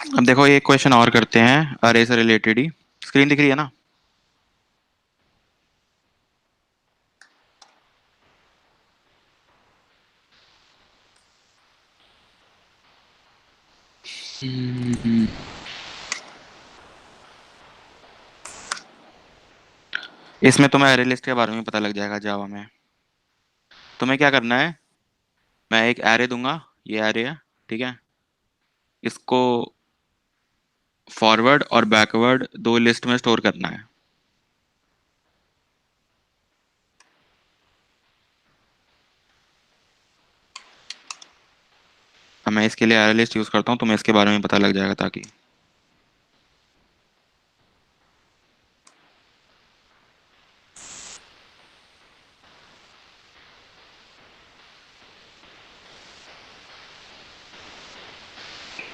अब देखो एक क्वेश्चन और करते हैं अरे से रिलेटेड ही। स्क्रीन दिख रही है ना? हम्म, इसमें तुम्हें अरे लिस्ट के बारे में पता लग जाएगा जावा में। तुम्हें क्या करना है, मैं एक एरे दूंगा। ये एरे है, ठीक है। इसको फॉरवर्ड और बैकवर्ड दो लिस्ट में स्टोर करना है। अब मैं इसके लिए एरे लिस्ट यूज करता हूँ, तुम्हें इसके बारे में पता लग जाएगा ताकि।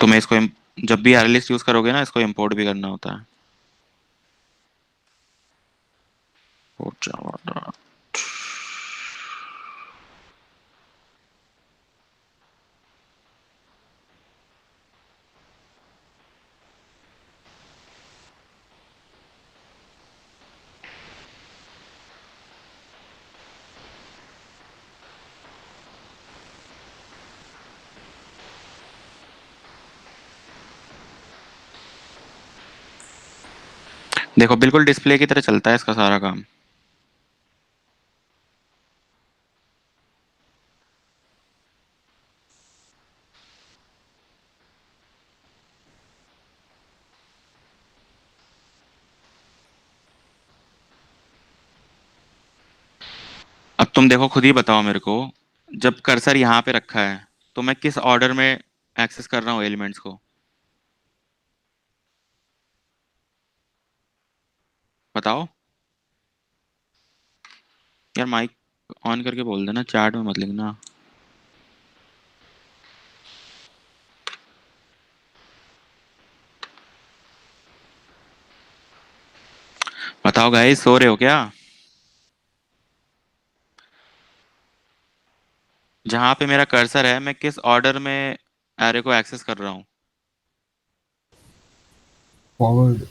तुम्हें इसको जब भी एरे लिस्ट यूज करोगे ना, इसको इंपोर्ट भी करना होता है। और जावा देखो बिल्कुल डिस्प्ले की तरह चलता है इसका सारा काम। अब तुम देखो, खुद ही बताओ मेरे को। जब कर्सर यहाँ पे रखा है तो मैं किस ऑर्डर में एक्सेस कर रहा हूँ एलिमेंट्स को? बताओ। यार माइक ऑन करके बोल देना, चैट में मत लिखना। बताओ गाइस, सो रहे हो क्या? जहां पे मेरा कर्सर है, मैं किस ऑर्डर में एरे को एक्सेस कर रहा हूँ? फॉरवर्ड।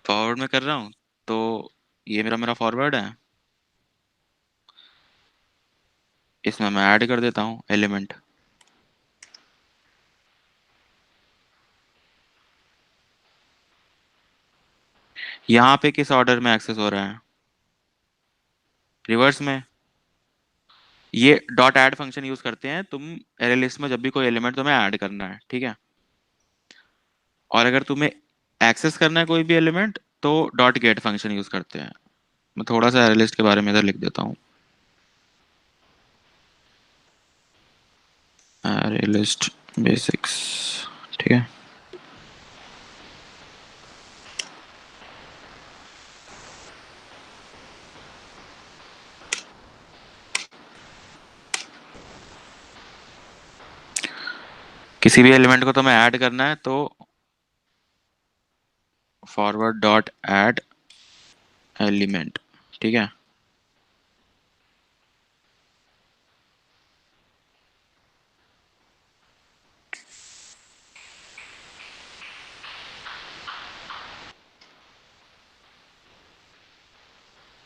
फॉरवर्ड में कर रहा हूँ। तो ये मेरा फॉरवर्ड है। इसमें मैं ऐड कर देता हूँ एलिमेंट। यहाँ पे किस ऑर्डर में एक्सेस हो रहा है? रिवर्स में। ये डॉट ऐड फंक्शन यूज करते हैं तुम एरे लिस्ट में, जब भी कोई एलिमेंट तुम्हें ऐड करना है, ठीक है। और अगर तुम्हें एक्सेस करना है कोई भी एलिमेंट, तो डॉट गेट फंक्शन यूज करते हैं। मैं थोड़ा सा एरे लिस्ट के बारे में इधर लिख देता हूँ। एरे लिस्ट बेसिक्स, ठीक है। किसी भी एलिमेंट को तुम्हें ऐड करना है तो फॉरवर्ड डॉट ऐड एलिमेंट, ठीक है।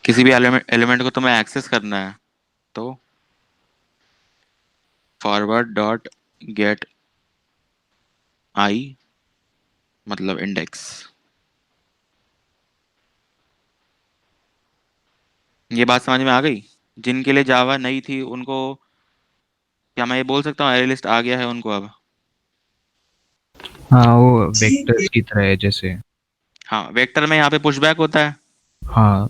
किसी भी एलिमेंट को तुम्हें एक्सेस करना है तो फॉरवर्ड डॉट गेट आई, मतलब इंडेक्स। ये बात समझ में आ गई? जिनके लिए जावा नई थी उनको, क्या मैं ये बोल सकता हूँ एरे लिस्ट आ गया है उनको अब? हाँ, वो वेक्टर्स की तरह है जैसे। हाँ, वेक्टर में यहाँ पे पुशबैक होता है। हाँ।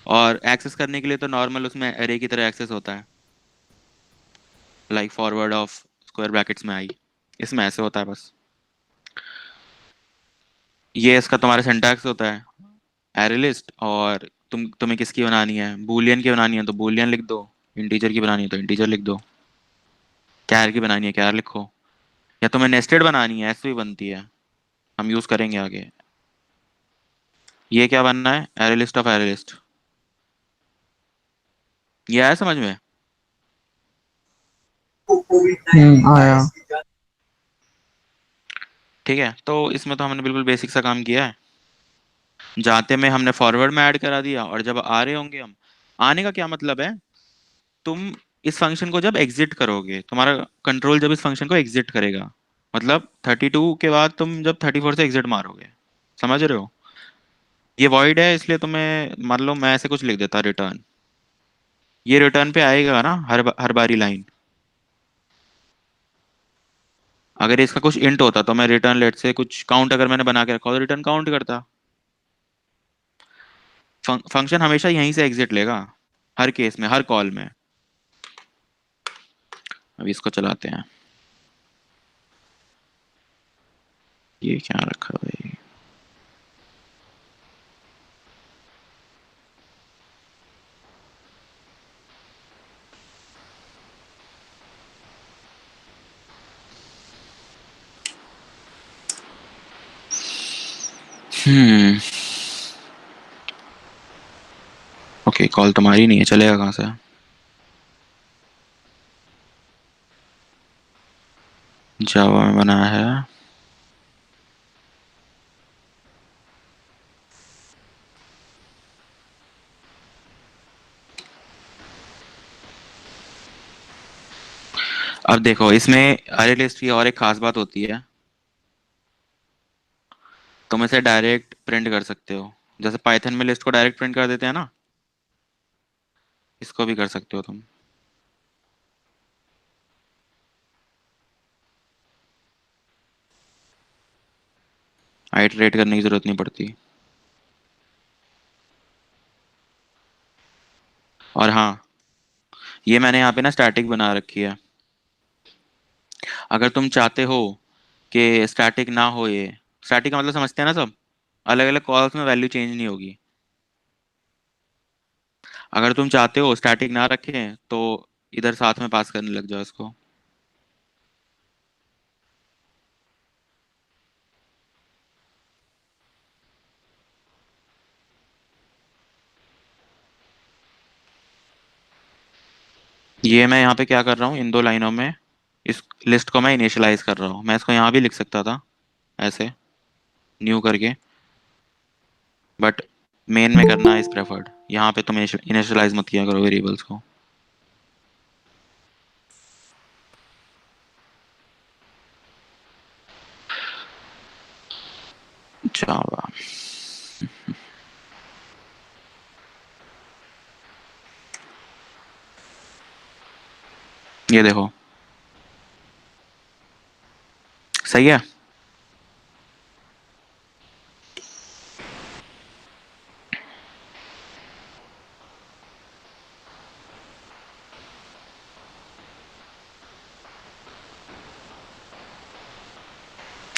और एक्सेस करने के लिए तो नॉर्मल उसमें एरे की तरह एक्सेस होता है, like forward of square brackets में आई। इसमें ऐसे होता है बस। ये इसका तुम्हारा सिंटैक्स होता है, एरे लिस्ट। और तुम्हें किसकी बनानी है, बूलियन की बनानी है तो बूलियन लिख दो। इंटीजर की बनानी है तो इंटीजर लिख दो। कैर की बनानी है कैर लिखो। या तुम्हें नेस्टेड बनानी है, ऐसे भी बनती है, हम यूज करेंगे आगे। ये क्या बनना है, array list of array list. ये आया समझ में? आया। ठीक है, तो इसमें तो हमने बिल्कुल बेसिक सा काम किया है। जाते में हमने फॉरवर्ड में ऐड करा दिया, और जब आ रहे होंगे हम, आने का क्या मतलब है, तुम इस फंक्शन को जब एग्जिट करोगे, तुम्हारा कंट्रोल जब इस फंक्शन को एग्जिट करेगा, मतलब 32 के बाद तुम जब 34 से एग्जिट मारोगे, समझ रहे हो। ये वॉइड है, इसलिए तुम्हें मान लो मैं ऐसे कुछ लिख देता रिटर्न, ये रिटर्न पे आएगा ना हर बारी लाइन। अगर इसका कुछ इंट होता तो मैं रिटर्न लेट से कुछ काउंट अगर मैंने बना के रखा हो तो रिटर्न काउंट करता। फंक्शन हमेशा यहीं से एग्जिट लेगा, हर केस में, हर कॉल में। अभी इसको चलाते हैं। ये क्या रखा भाई। हम्म। ओके, कॉल तुम्हारी नहीं है, चलेगा कहाँ से। जावा में बनाया है। अब देखो, इसमें अरे लिस्ट की और एक खास बात होती है, तुम इसे डायरेक्ट प्रिंट कर सकते हो। जैसे पाइथन में लिस्ट को डायरेक्ट प्रिंट कर देते हैं ना, इसको भी कर सकते हो तुम। आइटरेट करने की जरूरत नहीं पड़ती। और हाँ, ये मैंने यहाँ पे ना स्टैटिक बना रखी है। अगर तुम चाहते हो कि स्टैटिक ना हो, ये स्टैटिक का मतलब समझते हैं ना सब, अलग अलग कॉल्स में वैल्यू चेंज नहीं होगी। अगर तुम चाहते हो स्टैटिक ना रखें तो इधर साथ में पास करने लग जाओ इसको। ये मैं यहाँ पे क्या कर रहा हूँ, इन दो लाइनों में इस लिस्ट को मैं इनिशियलाइज कर रहा हूँ। मैं इसको यहाँ भी लिख सकता था ऐसे, न्यू करके, बट मेन में करना इज प्रेफर्ड। यहाँ पे तुम इनिशियलाइज मत किया करो वेरिएबल्स को। जावा, ये देखो, सही है।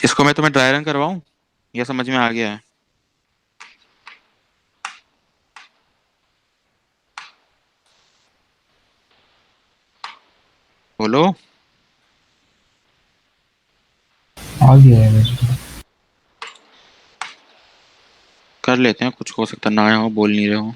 इसको मैं तुम्हें ड्राई रन करवाऊँ, ये समझ में आ गया है। बोलो। आ गया है वैसे तो। कर लेते हैं, कुछ हो सकता ना आया हो, बोल नहीं रहे हो।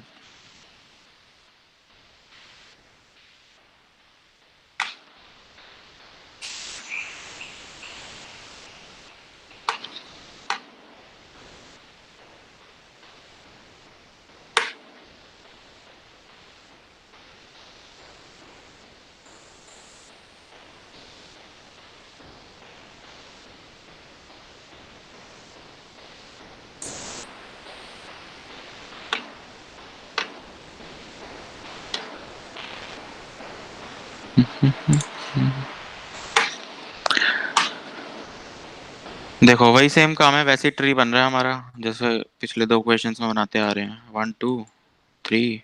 देखो, वही सेम काम है, वैसे ट्री बन रहा है हमारा, जैसे पिछले दो क्वेश्चंस में बनाते आ रहे हैं, 1 2 3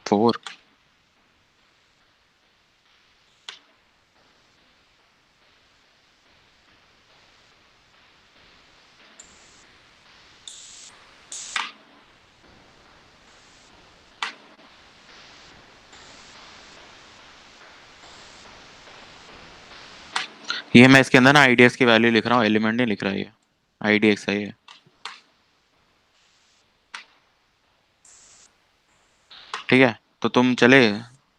4। ये मैं इसके अंदर ना आईडीएक्स की वैल्यू लिख रहा हूँ, एलिमेंट नहीं लिख रहा, ये आईडीएक्स है ये। ठीक है, तो तुम चले,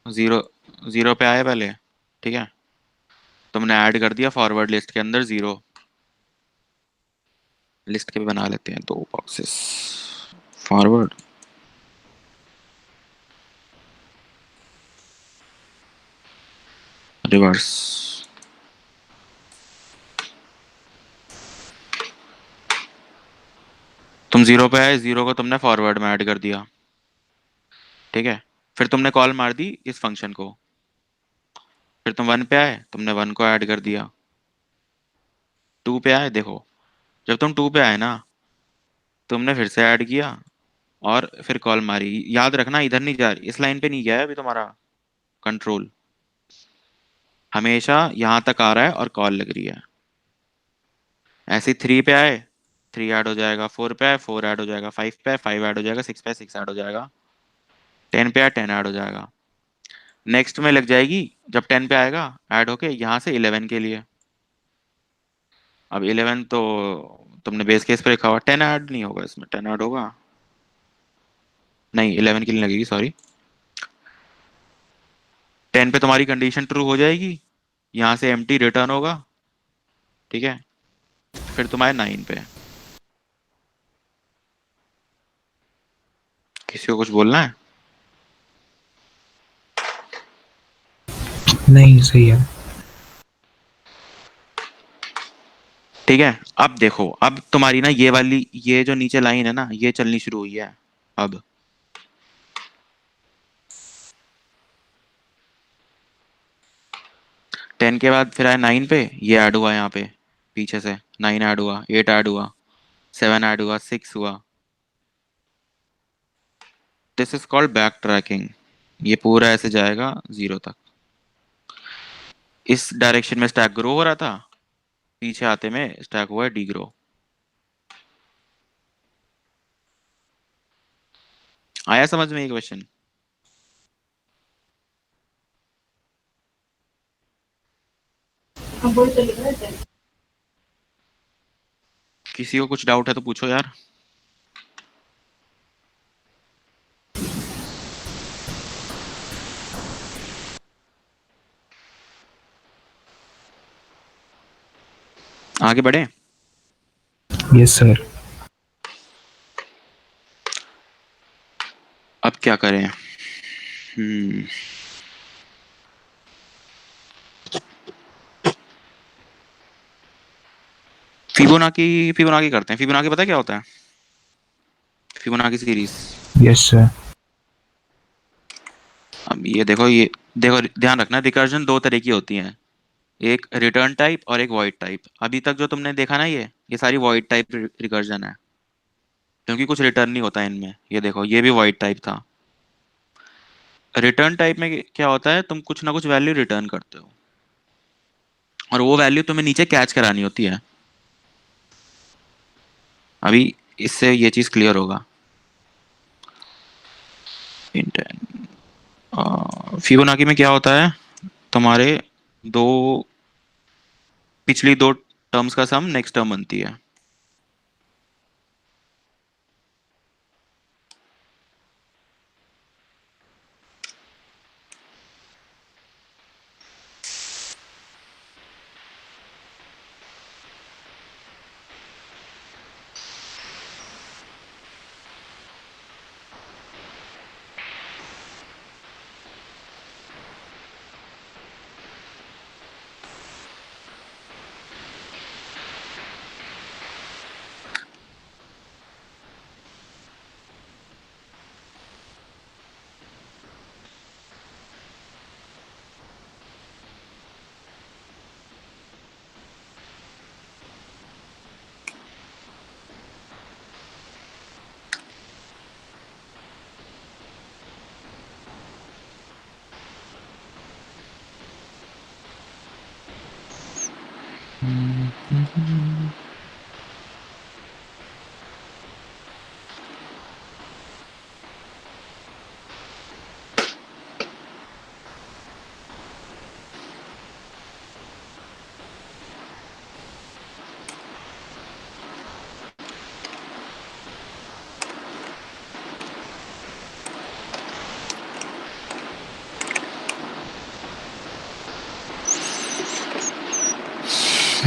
जीरो जीरो पे आए पहले, ठीक है, तुमने ऐड कर दिया फॉरवर्ड लिस्ट के अंदर 0। लिस्ट के भी बना लेते हैं 2 बॉक्सेस। Forward, reverse. तुम 0 पे आए, 0 को तुमने फॉरवर्ड में ऐड कर दिया। ठीक है, फिर तुमने कॉल मार दी इस फंक्शन को। फिर तुम 1 पे आए, तुमने 1 को ऐड कर दिया। 2 पे आए, देखो जब तुम 2 पे आए ना, तुमने फिर से ऐड किया और फिर कॉल मारी। याद रखना इधर नहीं जा रही, इस लाइन पे नहीं गया है अभी तुम्हारा कंट्रोल, हमेशा यहाँ तक आ रहा है और कॉल लग रही है। ऐसे 3 पे आए, 3 ऐड हो जाएगा। 4 पे आए, 4 ऐड हो जाएगा। 5 पे आए, 5 ऐड हो जाएगा। 6 पे आए, 6 ऐड हो जाएगा। 10 पे आए, 10 ऐड हो जाएगा। नेक्स्ट में लग जाएगी जब 10 पे आएगा, ऐड होके यहाँ से 11 के लिए। अब 11 तो तुमने बेस केस पे लिखा हुआ, 10 ऐड नहीं होगा इसमें। 10 ऐड होगा नहीं, 11 के लिए लगेगी, सॉरी। 10 पे तुम्हारी कंडीशन ट्रू हो जाएगी, यहाँ से एम्प्टी रिटर्न होगा। ठीक है, फिर तुम्हारे 9 पे। किसी को कुछ बोलना है? नहीं, सही है। ठीक है, अब देखो, अब तुम्हारी ना ये वाली, ये जो नीचे लाइन है ना, ये चलनी शुरू हुई है अब। 10 के बाद फिर आया 9 पे, ये ऐड हुआ यहाँ पे पीछे से। 9 ऐड हुआ, 8 ऐड हुआ, 7 ऐड हुआ, 6 हुआ। This is called back tracking. ये पूरा ऐसे जाएगा 0 तक। इस डायरेक्शन में स्टैक ग्रो हो रहा था, पीछे आते में स्टैक हुआ है डी ग्रो। आया समझ में ये क्वेश्चन? किसी को कुछ डाउट है तो पूछो यार। आगे बढ़े। Yes sir. अब क्या करें? हम्म फिबोनाकी, फिबोनाकी करते हैं। फिबोनाकी पता है क्या होता है? Fibonacci series. Yes sir. अब ये देखो, ये देखो, ध्यान रखना, रिकर्जन दो तरह की होती है, एक रिटर्न टाइप और एक वॉइड टाइप। अभी तक जो तुमने देखा ना, ये सारी वॉइड टाइप रिकर्जन है, क्योंकि कुछ रिटर्न नहीं होता इनमें। ये देखो, ये भी वॉइड टाइप था। रिटर्न टाइप में क्या होता है, तुम कुछ ना कुछ वैल्यू रिटर्न करते हो और वो वैल्यू तुम्हें नीचे कैच करानी होती है। अभी इससे ये चीज क्लियर होगा। फिबोनाकी में क्या होता है, तुम्हारे दो, पिछली दो टर्म्स का सम नेक्स्ट टर्म बनती है।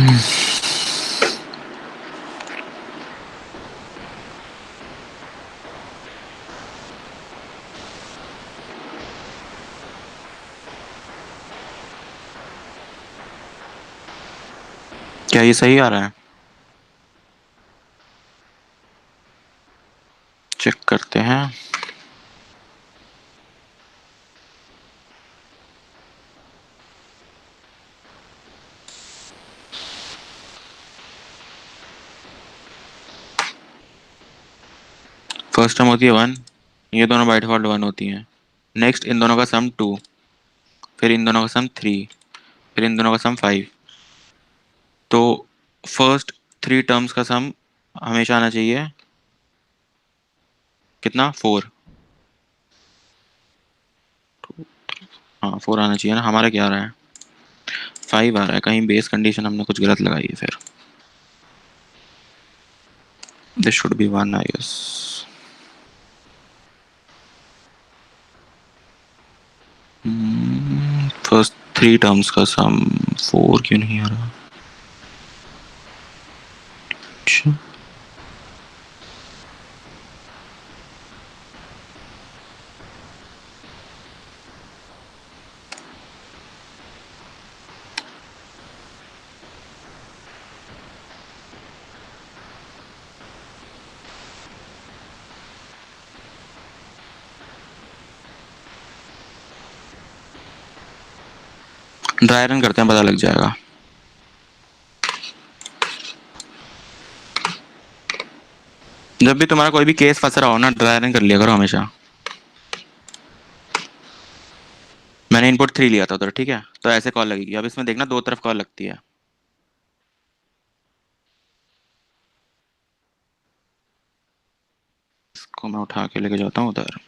क्या ये सही आ रहा है? चेक करते हैं। फर्स्ट टर्म होती है 1, ये दोनों बाय डिफॉल्ट 1 होती हैं। नेक्स्ट इन दोनों का सम 2, फिर इन दोनों का सम 3, फिर इन दोनों का सम 5। तो फर्स्ट 3 टर्म्स का सम हमेशा आना चाहिए कितना, 4। हाँ 4 आना चाहिए ना, हमारा क्या आ रहा है, 5 आ रहा है। कहीं बेस कंडीशन हमने कुछ गलत लगाई है फिर। This should be 1 I guess. First 3 terms का सम 4 क्यों नहीं आ रहा? अच्छा, ड्राई रन करते हैं, पता लग जाएगा। जब भी तुम्हारा कोई भी केस फंस रहा हो ना, ड्राई रन कर लिया करो हमेशा। मैंने इनपुट 3 लिया था उधर, ठीक है, तो ऐसे कॉल लगेगी। अब इसमें देखना, दो तरफ कॉल लगती है। इसको मैं उठा के लेके जाता हूँ उधर।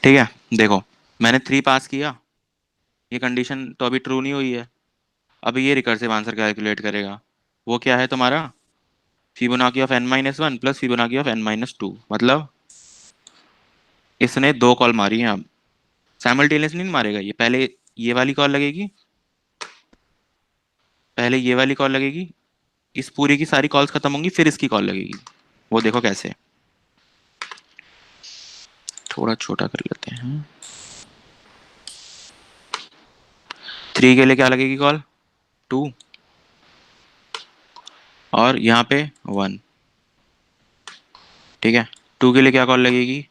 ठीक है, देखो, मैंने 3 पास किया, ये कंडीशन तो अभी ट्रू नहीं हुई है। अभी ये रिकर्सिव आंसर कैलकुलेट करेगा। वो क्या है तुम्हारा, Fibonacci of n-1 plus Fibonacci of n-2। मतलब इसने दो कॉल मारी हैं। अब साइमल्टेनियस नहीं मारेगा ये, पहले ये वाली कॉल लगेगी, पहले ये वाली कॉल लगेगी, इस पूरी की सारी कॉल्स खत्म होंगी, फिर इसकी कॉल लगेगी। वो देखो कैसे, थोड़ा छोटा कर लेते हैं। 3 के लिए क्या लगेगी कॉल, 2, और यहाँ पे 1। ठीक है, 2 के लिए क्या कॉल लगेगी,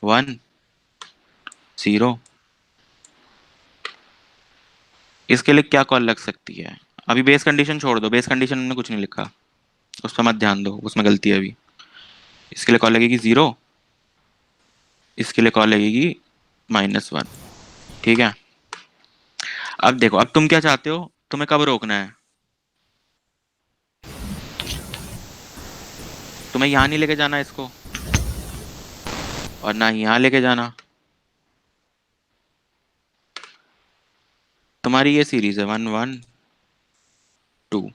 1, 0। इसके लिए क्या कॉल लग सकती है? अभी बेस कंडीशन छोड़ दो, बेस कंडीशन में कुछ नहीं लिखा, उस पर मत ध्यान दो, उसमें गलती है अभी। इसके लिए कॉल लगेगी 0, इसके लिए कॉल लगेगी -1। ठीक है, अब देखो, अब तुम क्या चाहते हो, तुम्हें कब रोकना है? तुम्हें यहाँ नहीं लेके जाना इसको, और ना ही यहाँ लेके जाना। तुम्हारी ये सीरीज है 1 1 2।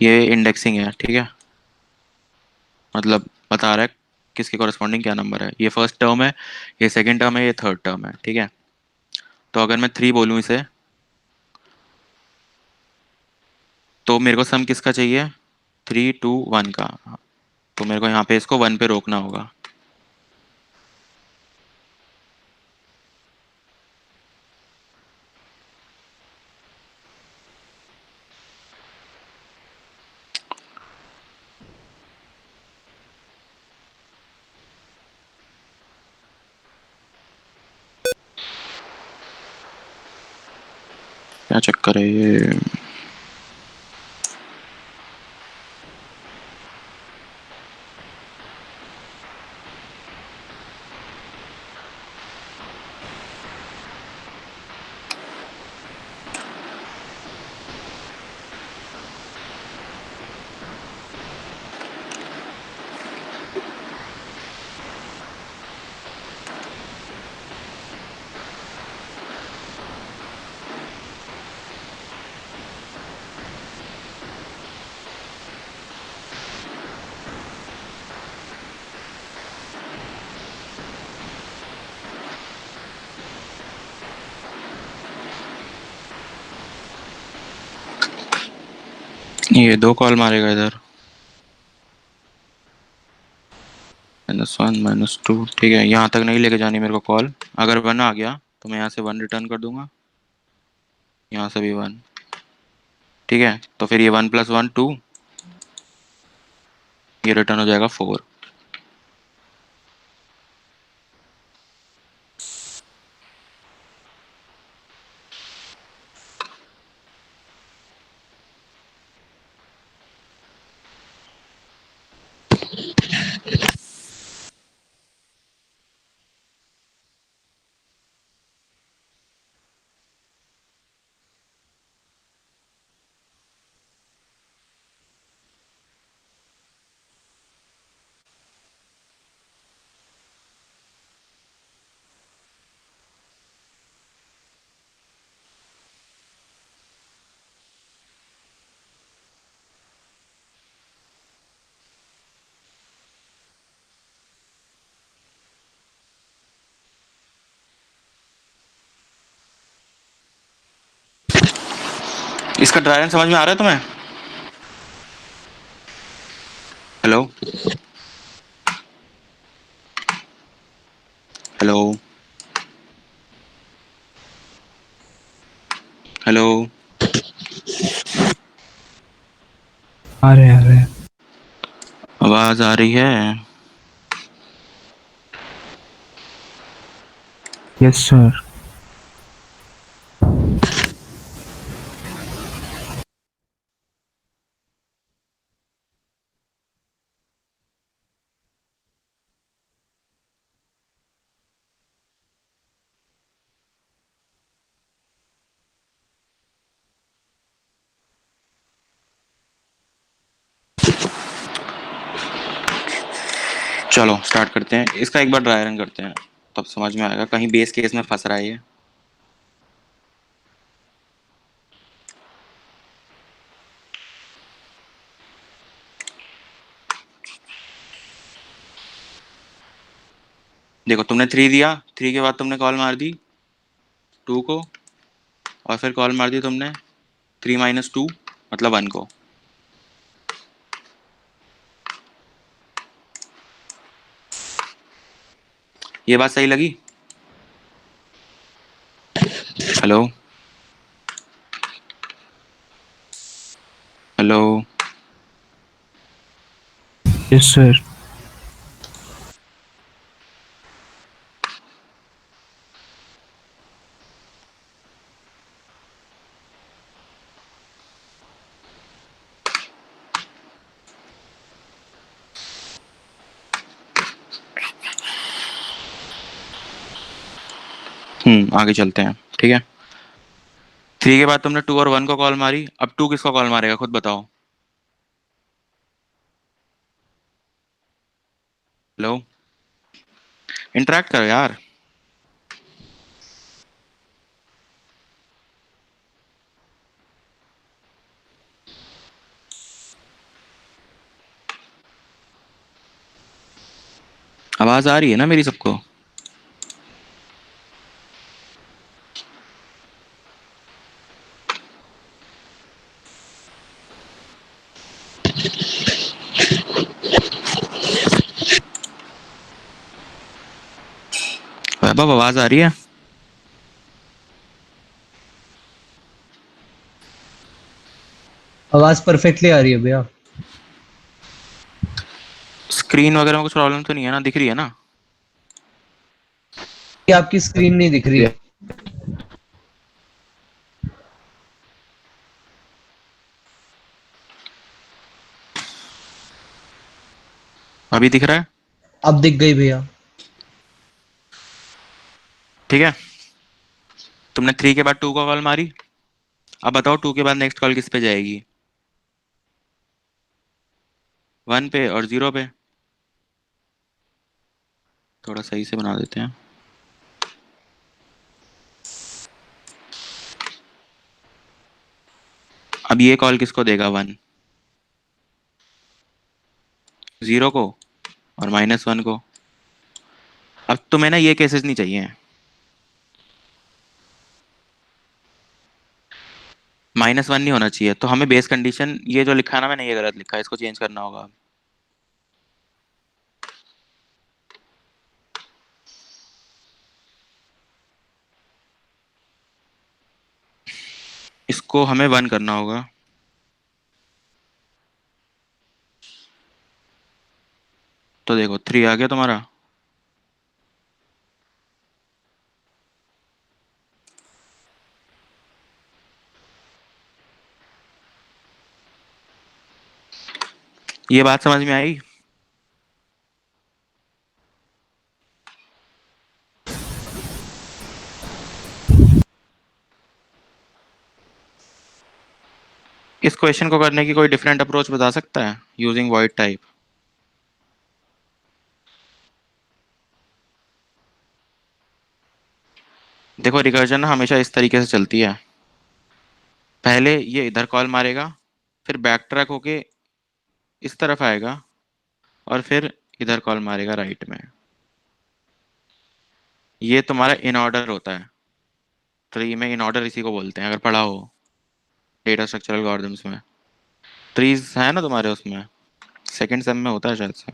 ये इंडेक्सिंग है, ठीक है, मतलब बता रहा है किसके कॉरेस्पॉन्डिंग क्या नंबर है। ये फर्स्ट टर्म है, ये सेकंड टर्म है, ये थर्ड टर्म है। ठीक है, तो अगर मैं 3 बोलूँ इसे, तो मेरे को सम किसका चाहिए, 3 2 1 का। तो मेरे को यहाँ पे इसको 1 पे रोकना होगा। क्या चक्कर है ये? ये 2 कॉल मारेगा इधर। -1 -2, ठीक है, यहाँ तक नहीं लेके जानी मेरे को कॉल। अगर 1 आ गया तो मैं यहाँ से 1 रिटर्न कर दूंगा, यहाँ से भी 1। ठीक है, तो फिर ये 1 + 1 2, ये रिटर्न हो जाएगा 4। इसका ड्राई रन समझ में आ रहा है तुम्हें? Hello, hello, hello. आ रहे हैं। आवाज आ रही है? Yes sir. चलो स्टार्ट करते हैं, इसका एक बार ड्राई रन करते हैं, तब समझ में आएगा, कहीं बेस केस में फंस रहा है ये। देखो, तुमने 3 दिया, 3 के बाद तुमने कॉल मार दी 2 को, और फिर कॉल मार दी तुमने 3 - 2 मतलब 1 को। ये बात सही लगी? Hello, hello. Yes sir. आगे चलते हैं, ठीक है। 3 के बाद तुमने 2 और 1 को कॉल मारी, अब 2 किसको कॉल मारेगा खुद बताओ। हेलो, इंटरेक्ट करो यार। आवाज आ रही है ना मेरी सबको? वैभव, आवाज आ रही है? आवाज परफेक्टली आ रही है भैया। स्क्रीन वगैरह में कुछ प्रॉब्लम तो नहीं है ना, दिख रही है ना? ये आपकी स्क्रीन नहीं दिख रही। अभी दिख रहा है? अब दिख गई भैया। ठीक है, तुमने 3 के बाद 2 को कॉल मारी, अब बताओ 2 के बाद नेक्स्ट कॉल किस पे जाएगी? 1 पे और 0 पे। थोड़ा सही से बना देते हैं। अब ये कॉल किसको देगा? 1 0 को और -1 को। अब तुम्हें ना ये केसेस नहीं चाहिए। -1 नहीं होना चाहिए, तो हमें बेस कंडीशन ये जो लिखा है ना मैंने, ये गलत लिखा है, इसको चेंज करना होगा। इसको हमें 1 करना होगा। तो देखो 3 आ गया तुम्हारा। ये बात समझ में आई? इस क्वेश्चन को करने की कोई डिफरेंट अप्रोच बता सकता है यूजिंग वॉइड टाइप? देखो रिकर्जन ना हमेशा इस तरीके से चलती है, पहले ये इधर कॉल मारेगा, फिर बैक ट्रैक होके इस तरफ आएगा, और फिर इधर कॉल मारेगा राइट में। ये तुम्हारा इन ऑर्डर होता है, ट्री में इन ऑर्डर इसी को बोलते हैं, अगर पढ़ा हो डेटा स्ट्रक्चर एल्गोरिथम्स में। ट्रीज है ना तुम्हारे उसमें, सेकंड सेम में होता है शायद से।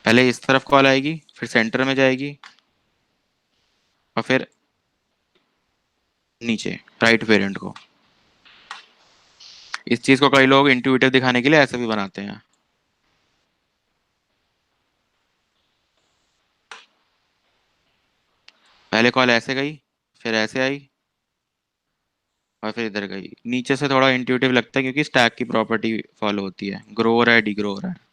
पहले इस तरफ कॉल आएगी, फिर सेंटर में जाएगी, और फिर नीचे राइट पेरेंट को। इस चीज को कई लोग इंट्यूटिव दिखाने के लिए ऐसे भी बनाते हैं। पहले कॉल ऐसे गई, फिर ऐसे आई, और फिर इधर गई। नीचे से थोड़ा इंट्यूटिव लगता है क्योंकि स्टैक की प्रॉपर्टी फॉलो होती है, ग्रो हो रहा है डिग्रो हो रहा है।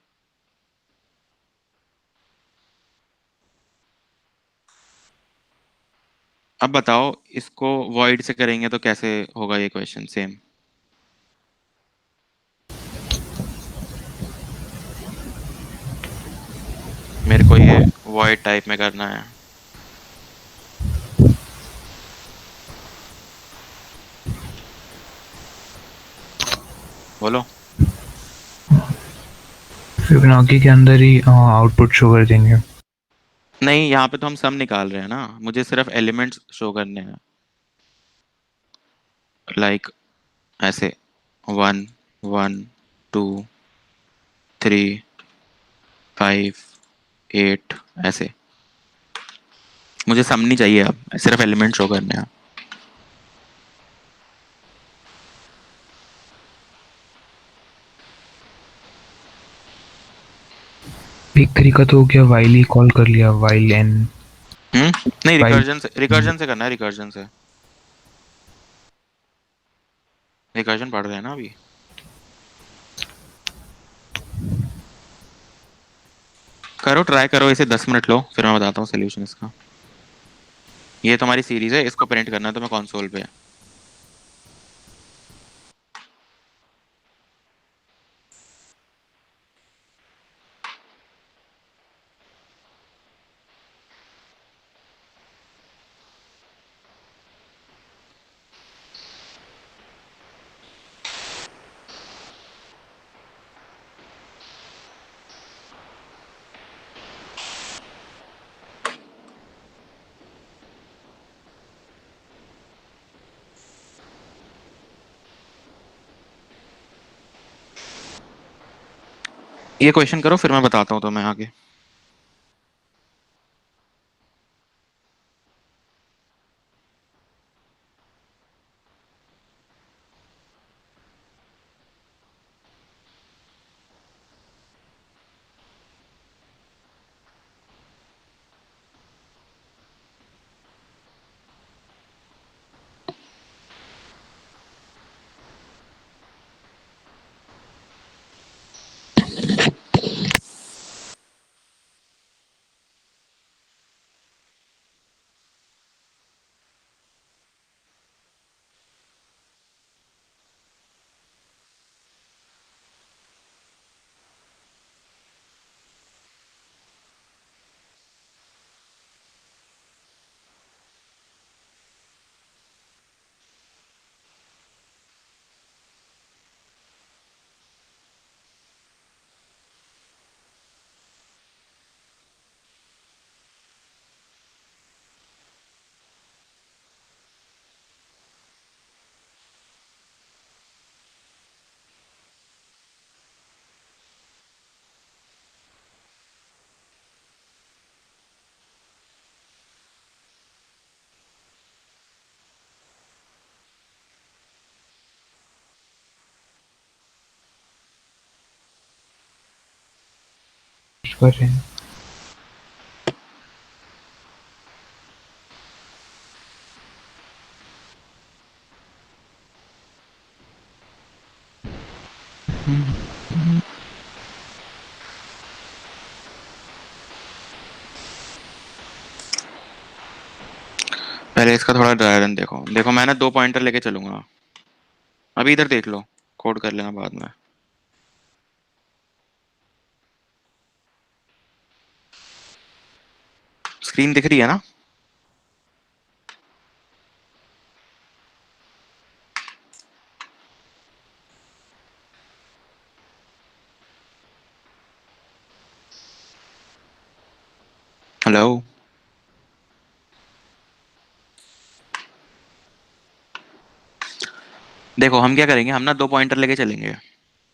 अब बताओ इसको वॉइड से करेंगे तो कैसे होगा ये क्वेश्चन सेम? मेरे को ये वॉइड टाइप में करना है। बोलो। फिबोनाची के अंदर ही आउटपुट शो कर देंगे। नहीं, यहाँ पे तो हम सम निकाल रहे हैं ना, मुझे सिर्फ एलिमेंट्स शो करने हैं। लाइक ऐसे 1 1 2 3 5 8 ऐसे। मुझे सम नहीं चाहिए, अब सिर्फ एलिमेंट शो करने हैं। एक तरीका तो हो गया वाइल ही कॉल कर लिया, वाइल एन। नहीं, वाइल रिकर्जन से करना है, रिकर्जन से। रिकर्जन पढ़ रहे हैं ना अभी। करो, ट्राई करो इसे, 10 मिनट लो, फिर मैं बताता हूँ सोल्यूशन इसका। ये तुम्हारी सीरीज है, इसको प्रिंट करना है तुम्हें कंसोल पे। ये क्वेश्चन करो, फिर मैं बताता हूँ तुम्हें आगे। कर रहे हैं। पहले इसका थोड़ा ड्राई रन देखो। देखो मैं ना 2 पॉइंटर लेके चलूंगा। अभी इधर देख लो, कोड कर लेना बाद में। स्क्रीन दिख रही है ना? हेलो? देखो हम क्या करेंगे, हम ना 2 पॉइंटर लेके चलेंगे,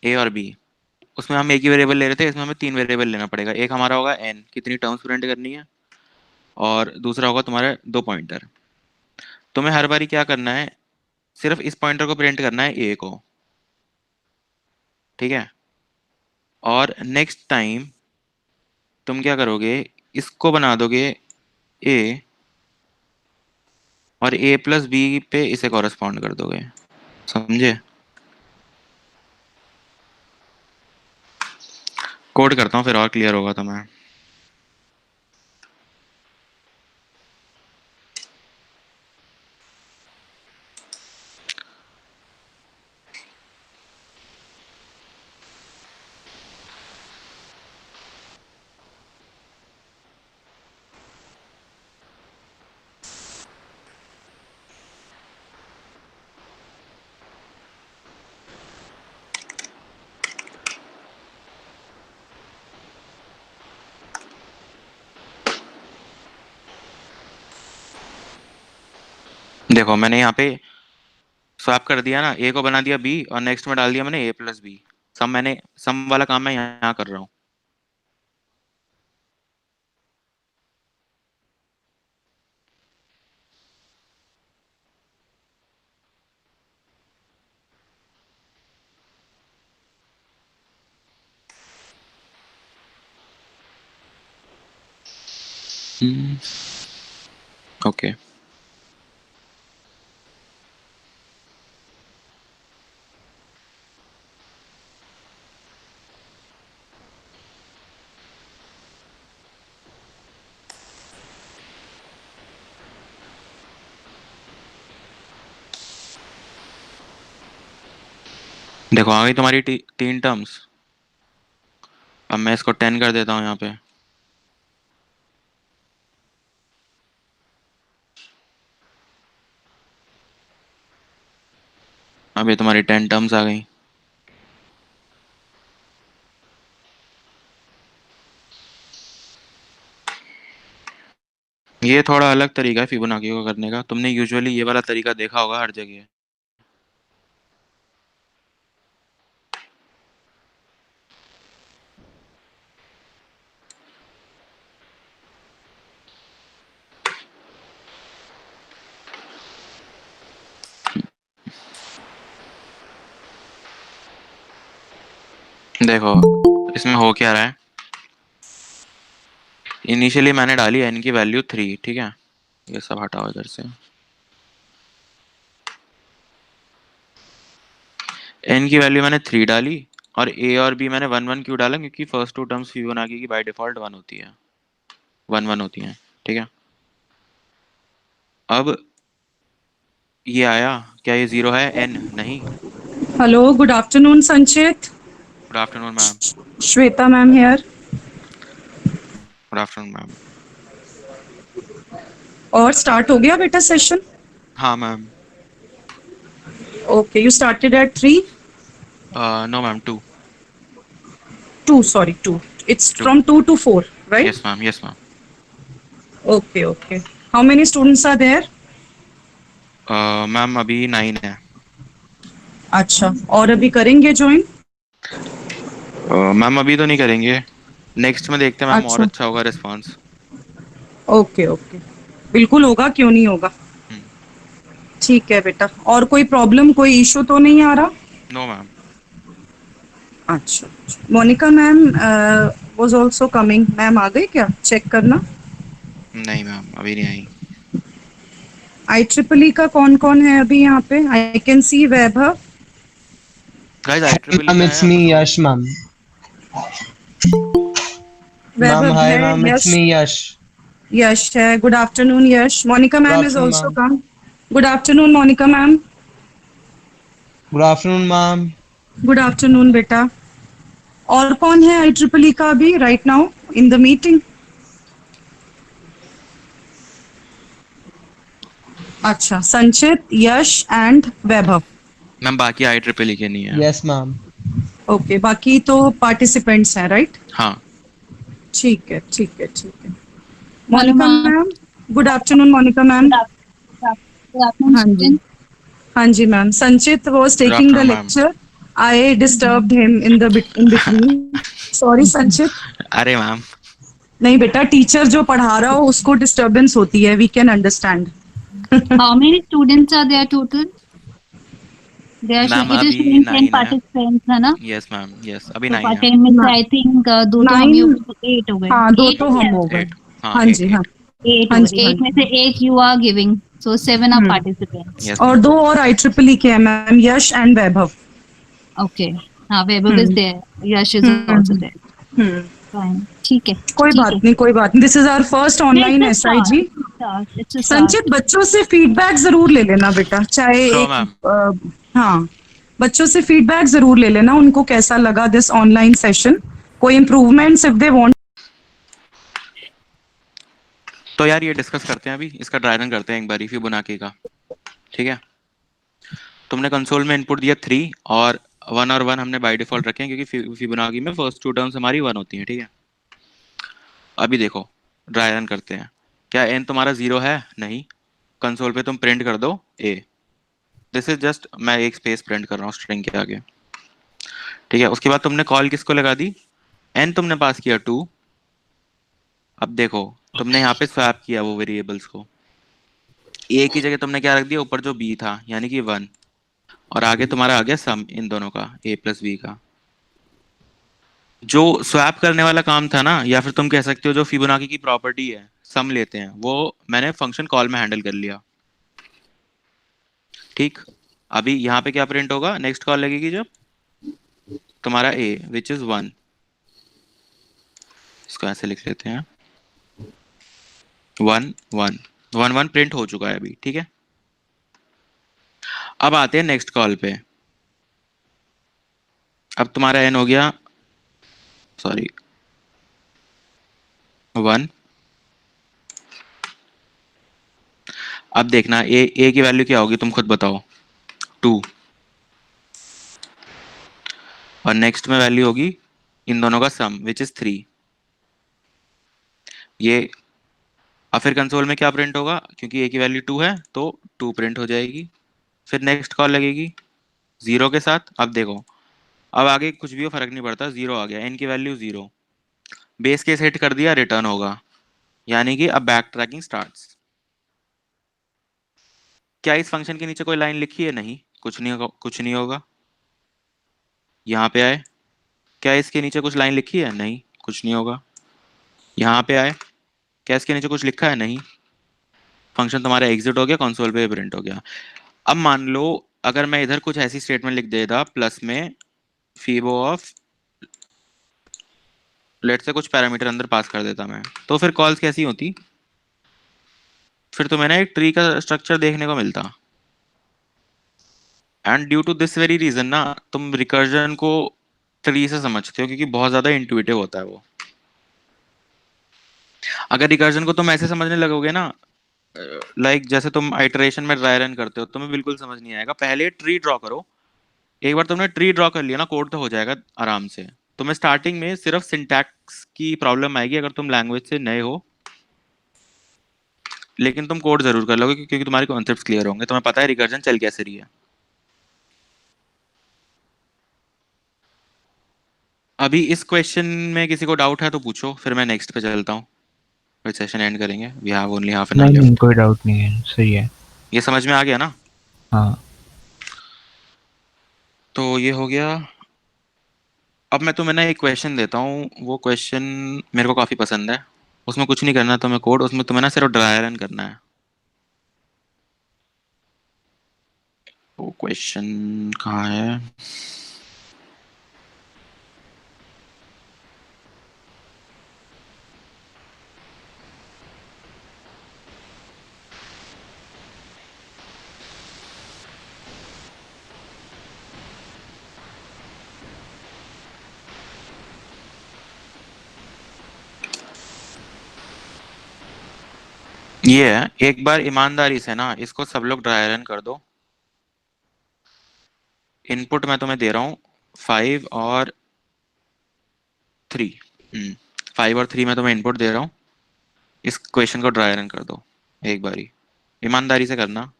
ए और बी। उसमें हम एक ही वेरिएबल ले रहे थे, इसमें हमें 3 वेरिएबल लेना पड़ेगा। एक हमारा होगा एन, कितनी टर्म्स प्रिंट करनी है, और दूसरा होगा तुम्हारे 2 पॉइंटर। तुम्हें हर बारी क्या करना है, सिर्फ इस पॉइंटर को प्रिंट करना है, ए को, ठीक है? और नेक्स्ट टाइम तुम क्या करोगे, इसको बना दोगे ए, और ए प्लस बी पे इसे कॉरेस्पॉन्ड कर दोगे। समझे? कोड करता हूँ फिर और क्लियर होगा तुम्हें। देखो मैंने यहाँ पे स्वैप कर दिया ना, ए को बना दिया बी, और नेक्स्ट में डाल दिया मैंने ए प्लस बी। सम वाला काम मैं यहाँ कर रहा हूँ। ओके। देखो आ गई तुम्हारी 3 टर्म्स। अब मैं इसको 10 कर देता हूँ यहाँ पे। अब ये तुम्हारी 10 टर्म्स आ गई। ये थोड़ा अलग तरीका है फिबोनाची को करने का। तुमने यूजुअली ये वाला तरीका देखा होगा हर जगह। देखो इसमें हो क्या रहा है, इनिशियली मैंने डाली एन की वैल्यू 3, ठीक है? ये सब हटाओ इधर से। एन की वैल्यू मैंने 3 डाली, और ए और बी मैंने 1 1 क्यों डाला, क्योंकि फर्स्ट 2 टर्म्स फिबोनाची की बाय डिफॉल्ट 1 होती है, 1 1 होती है, ठीक है? अब ये आया, क्या ये 0 है? एन नहीं। Hello, good afternoon, Sanchit. Good afternoon ma'am. Shweta ma'am here. Good afternoon ma'am. और start हो गया बेटा session? हाँ ma'am. Okay, you started at 3? No ma'am, 2। 2, sorry, 2. It's 2। from 2 to 4, right? Yes ma'am, yes ma'am. Okay, okay. How many students are there? Ma'am अभी 9 है। अच्छा, और अभी करेंगे join? मैम अभी तो नहीं करेंगे, नेक्स्ट में देखते हैं मैम, और अच्छा, अच्छा होगा रिस्पॉन्स। okay, okay. बिल्कुल होगा, क्यों नहीं होगा? ठीक है बेटा, और कोई प्रॉब्लम, कोई इशू तो नहीं आ रहा? No ma'am. अच्छा, Monika ma'am, was also coming. Ma'am आ गई क्या? चेक करना. नहीं मैम, अभी नहीं आई. IEEE का कौन कौन है अभी यहाँ पे? I can see Vaibhav. Guys Hi IEEE ma'am, क्या it's है me, बताओ. Yash ma'am. Ma'am, वैभव hi है. ma'am, it's Yash. me, Yash. यश है. Good afternoon, Yash. Monica Good ma'am is afternoon, also ma'am. come. Good afternoon, Monica ma'am. Good afternoon, ma'am. Good afternoon, बेटा. और कौन है IEEE का अभी right now in the meeting? अच्छा, संचित, यश and Vaibhav. Ma'am बाकी IEEE के नहीं है. Yes, ma'am. ओके, बाकी तो पार्टिसिपेंट्स हैं, राइट? हाँ. ठीक है, ठीक है, ठीक है. Hello, Monika ma'am. Ma'am. Good afternoon Monika ma'am. Good afternoon. Good afternoon, हाँ जी. students. हाँ जी ma'am. Sanchit was good taking the afternoon ma'am. lecture. I disturbed him in between. Sorry संचित. अरे मैम, नहीं बेटा, टीचर जो पढ़ा रहा हो उसको डिस्टरबेंस होती है. We can understand. How many students are there total? Ma'am It is अभी showing 10 9 है. participants, है ना? यस मैम, यस अभी तो 9 है. 10 में से ना- I think दो तो हम ही 9. हो गए, 8 हो गए. हाँ, 2 8 तो है हम हो गए. 8. हाँ हाँ 8 जी. हाँ 8 हाँ हो जी. गए. हाँ 8 में जी. से एक you are giving. So 7 are participants. Yes और मैम. 2 और IEEE के हैं ma'am, Yash and Vaibhav. Okay. हाँ, Vaibhav is there. Yash is also there. Hmm. Fine. ठीक है. कोई ठीक बात है. नहीं, कोई बात नहीं. This is our first online It's a start. SIG. It's a start. It's a start. संचित, बच्चों से फीडबैक जरूर ले लेना बेटा, चाहे Sure, एक ma'am. हाँ, बच्चों से फीडबैक जरूर ले लेना, उनको कैसा लगा दिस ऑनलाइन सेशन, कोई इम्प्रूवमेंट्स इफ दे वांट. तो यार ये डिस्कस करते हैं, अभी इसका ड्राई रन करते हैं एक बार फिबोनाची का. ठीक है. तुमने कंसोल में इनपुट दिया 3 और 1 और 1 हमने बाय डिफॉल्ट रखे हैं क्योंकि फिबोनाची में फर्स्ट 2 टर्म्स हमारी 1 होती हैं. ठीक है. अभी देखो, ड्राई रन करते हैं. क्या n तुम्हारा 0 है? नहीं. कंसोल पे तुम प्रिंट कर दो a. दिस इज जस्ट, मैं एक स्पेस प्रिंट कर रहा हूँ स्ट्रिंग के आगे. ठीक है. उसके बाद तुमने कॉल किसको लगा दी? n तुमने पास किया 2. अब देखो, तुमने यहाँ पे स्वैप किया वो वेरिएबल्स को. a की जगह तुमने क्या रख दिया? ऊपर जो b था यानी कि 1, और आगे तुम्हारा आ गया सम इन दोनों का, a प्लस b का. जो स्वैप करने वाला काम था ना, या फिर तुम कह सकते हो जो फिबोनाची की प्रॉपर्टी है, सम लेते हैं, वो मैंने फंक्शन कॉल में हैंडल कर लिया. ठीक. अभी यहाँ पे क्या प्रिंट होगा? नेक्स्ट कॉल लगेगी जब तुम्हारा a विच इज 1. इसको ऐसे लिख लेते हैं, 1 1 1 1 प्रिंट हो चुका है अभी. ठीक है. अब आते हैं नेक्स्ट कॉल पे. अब तुम्हारा n हो गया, सॉरी 1. अब देखना a की वैल्यू क्या होगी, तुम खुद बताओ. 2. और नेक्स्ट में वैल्यू होगी इन दोनों का सम विच इज 3. ये अब फिर कंसोल में क्या प्रिंट होगा? क्योंकि a की वैल्यू 2 है तो 2 प्रिंट हो जाएगी. फिर नेक्स्ट कॉल लगेगी 0 के साथ. अब देखो, अब आगे कुछ भी हो फर्क नहीं पड़ता, 0 आ गया, n की वैल्यू 0. बेस केस हिट कर दिया, रिटर्न होगा. यानी कि अब बैक ट्रैकिंग स्टार्ट्स. क्या इस फंक्शन के नीचे कोई लाइन लिखी है? नहीं, कुछ नहीं होगा, कुछ नहीं होगा. यहाँ पे आए, क्या इसके नीचे कुछ लाइन लिखी है? नहीं, कुछ नहीं होगा. यहाँ पे आए, क्या इसके नीचे कुछ लिखा है? नहीं. फंक्शन तुम्हारा एग्जिट हो गया, कंसोल पे प्रिंट हो गया. अब मान लो अगर मैं इधर कुछ ऐसी स्टेटमेंट लिख देता प्लस में फीबो ऑफ, लेट से कुछ पैरामीटर अंदर पास कर देता मैं, तो फिर कॉल्स कैसी होती? फिर तुम्हें ना एक ट्री का स्ट्रक्चर देखने को मिलता. And due to this very reason ना, तुम रिकर्जन को ट्री से समझते हो क्योंकि बहुत ज्यादा इंट्यूटिव होता है वो. अगर रिकर्जन को तुम ऐसे समझने लगोगे ना, लाइक जैसे तुम आइटरेशन में ड्राई रन करते हो, तुम्हें बिल्कुल समझ नहीं आएगा. पहले ट्री ड्रॉ करो. एक बार तुमने ट्री ड्रॉ कर लिया ना, कोड तो हो जाएगा आराम से. तुम्हें स्टार्टिंग में सिर्फ सिंटैक्स की प्रॉब्लम आएगी अगर तुम लैंग्वेज से नए हो, लेकिन तुम कोड जरूर कर लोगे क्योंकि तुम्हारे कॉन्सेप्ट्स क्लियर होंगे, तुम्हें पता है रिकर्जन चल कैसे रही है. अभी इस क्वेश्चन में किसी को डाउट है तो पूछो, फिर मैं नेक्स्ट पे चलता हूँ, फिर सेशन एंड करेंगे. We have only half an नहीं आवर. नहीं, कोई डाउट नहीं है, सही है. ये समझ में आ गया ना? हाँ. तो ये हो गया अब मैं तुम्हें ना एक क्वेश्चन देता हूँ, वो क्वेश्चन मेरे को काफी पसंद है। उसमें कुछ नहीं करना तुम्हें कोड, उसमें तुम्हें ना सिर्फ ड्राई रन करना है। वो क्वेश्चन कहाँ है? ये है, एक बार ईमानदारी से ना इसको सब लोग ड्राई रन कर दो। इनपुट मैं तुम्हें दे रहा हूँ 5 और 3। 5 और 3 मैं तुम्हें इनपुट दे रहा हूँ। इस क्वेश्चन को ड्राई रन कर दो एक बारी, ईमानदारी से करना।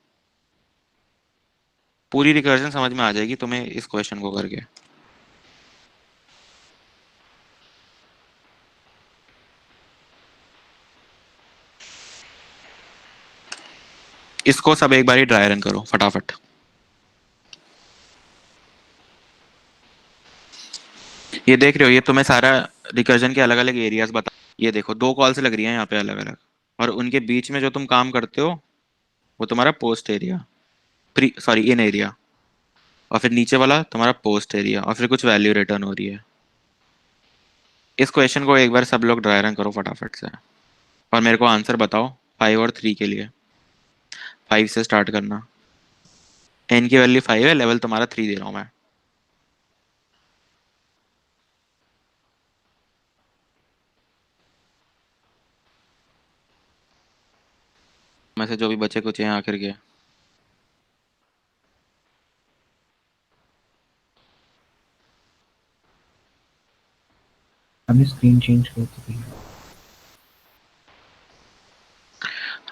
पूरी रिकर्जन समझ में आ जाएगी तुम्हें इस क्वेश्चन को करके। इसको सब एक बारी ड्राई रन करो फटाफट। ये देख रहे हो, ये तुम्हें सारा रिकर्जन के अलग अलग एरियाज बता। ये देखो 2 कॉल्स लग रही हैं यहाँ पे अलग अलग, और उनके बीच में जो तुम काम करते हो वो तुम्हारा पोस्ट एरिया, प्री सॉरी इन एरिया, और फिर नीचे वाला तुम्हारा पोस्ट एरिया, और फिर कुछ वैल्यू रिटर्न हो रही है। इस क्वेश्चन को एक बार सब लोग ड्राई रन करो फटाफट से, और मेरे को आंसर बताओ 5 और 3 के लिए। 5 से स्टार्ट करना। एन की वैल्यू 5 है, लेवल तुम्हारा 3 दे रहा हूँ मैं। में से जो भी बचे कुछ हैं आखिर के। हमने स्क्रीन चेंज कर दी भैया।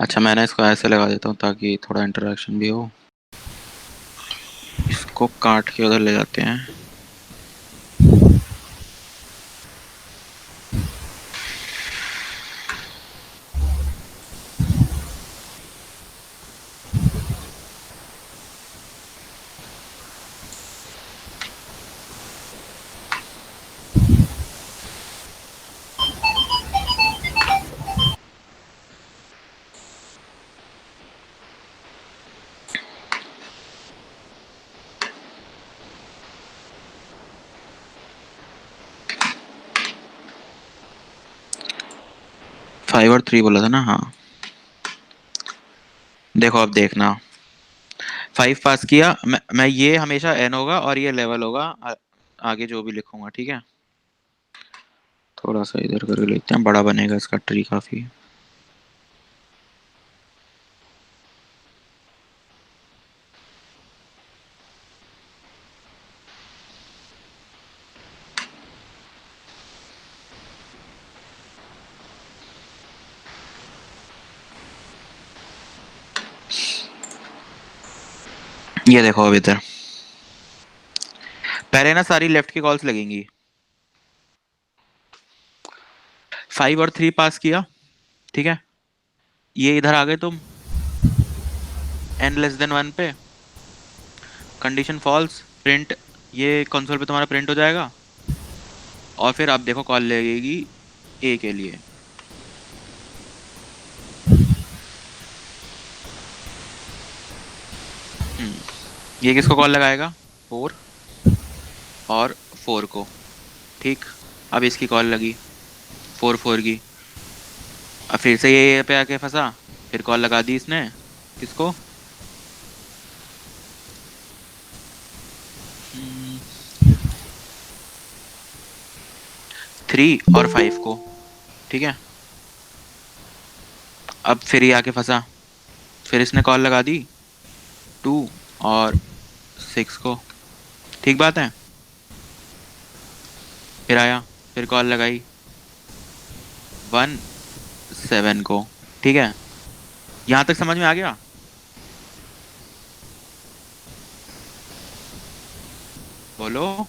अच्छा, मैंने इसको ऐसे लगा देता हूँ ताकि थोड़ा इंटरेक्शन भी हो। इसको काट के उधर ले जाते हैं। फाइव और 3 बोला था ना? हाँ, देखो अब देखना। 5 पास किया मैं ये हमेशा एन होगा और ये लेवल होगा। आगे जो भी लिखूंगा, ठीक है। थोड़ा सा इधर करके लेते हैं, बड़ा बनेगा इसका ट्री काफी। ये देखो अब इधर पहले ना सारी लेफ्ट की कॉल्स लगेंगी। 5 और 3 पास किया, ठीक है। ये इधर आ गए तुम n<1 पे, कंडीशन फॉल्स, प्रिंट, ये कंसोल पे तुम्हारा प्रिंट हो जाएगा। और फिर आप देखो कॉल लगेगी ए के लिए। ये किसको कॉल लगाएगा? 4 और 4 को, ठीक। अब इसकी कॉल लगी 4 की। अब फिर से ये पे आके फंसा, फिर कॉल लगा दी इसने किसको? 3 और 5 को, ठीक है। अब फिर ये आके फंसा, फिर इसने कॉल लगा दी 2 और 6 को, ठीक बात है। फिर आया, फिर कॉल लगाई 1 7 को, ठीक है। यहाँ तक समझ में आ गया? बोलो।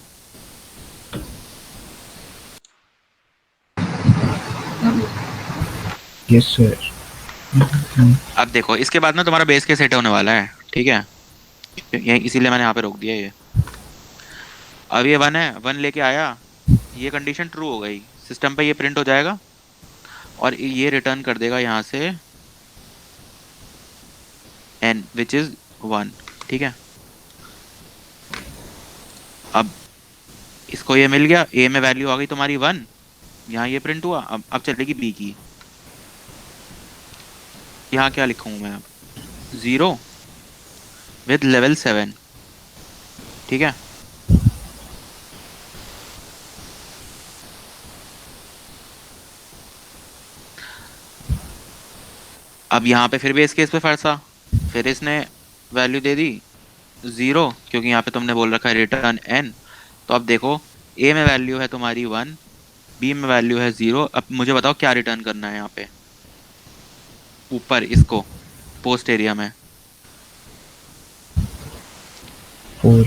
Yes sir. अब देखो इसके बाद ना तुम्हारा बेस के सेट होने वाला है, ठीक है। ये इसीलिए मैंने यहाँ पे रोक दिया ये। अब ये 1 है, 1 लेके आया, ये कंडीशन ट्रू हो गई, सिस्टम पे ये प्रिंट हो जाएगा और ये रिटर्न कर देगा यहाँ से n विच इज 1। ठीक है, अब इसको ये मिल गया, a में वैल्यू आ गई तुम्हारी 1, यहाँ ये प्रिंट हुआ। अब चलेगी b की, यहाँ क्या लिखूँ मैं अब, 0 विद लेवल 7। ठीक है, अब यहाँ पे फिर भी इस केस पे फंसा, फिर इसने वैल्यू दे दी 0, क्योंकि यहाँ पे तुमने बोल रखा है रिटर्न n। तो अब देखो a में वैल्यू है तुम्हारी 1, b में वैल्यू है 0। अब मुझे बताओ क्या रिटर्न करना है यहाँ पे ऊपर, इसको पोस्ट एरिया में 4।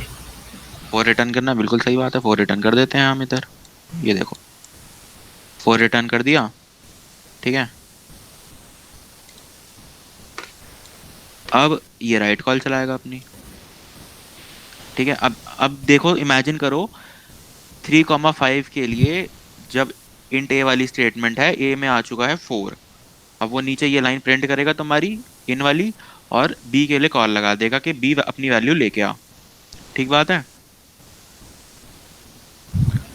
4 रिटर्न करना, बिल्कुल सही बात है, 4 रिटर्न कर देते हैं हम इधर। ये देखो 4 रिटर्न कर दिया। ठीक है, अब ये राइट कॉल चलाएगा अपनी। ठीक है, अब देखो, इमेजिन करो 3,5 के लिए जब इंट a वाली स्टेटमेंट है, a में आ चुका है 4। अब वो नीचे ये लाइन प्रिंट करेगा तुम्हारी इन वाली, और b के लिए कॉल लगा देगा कि b अपनी वैल्यू लेके आ। ठीक बात है।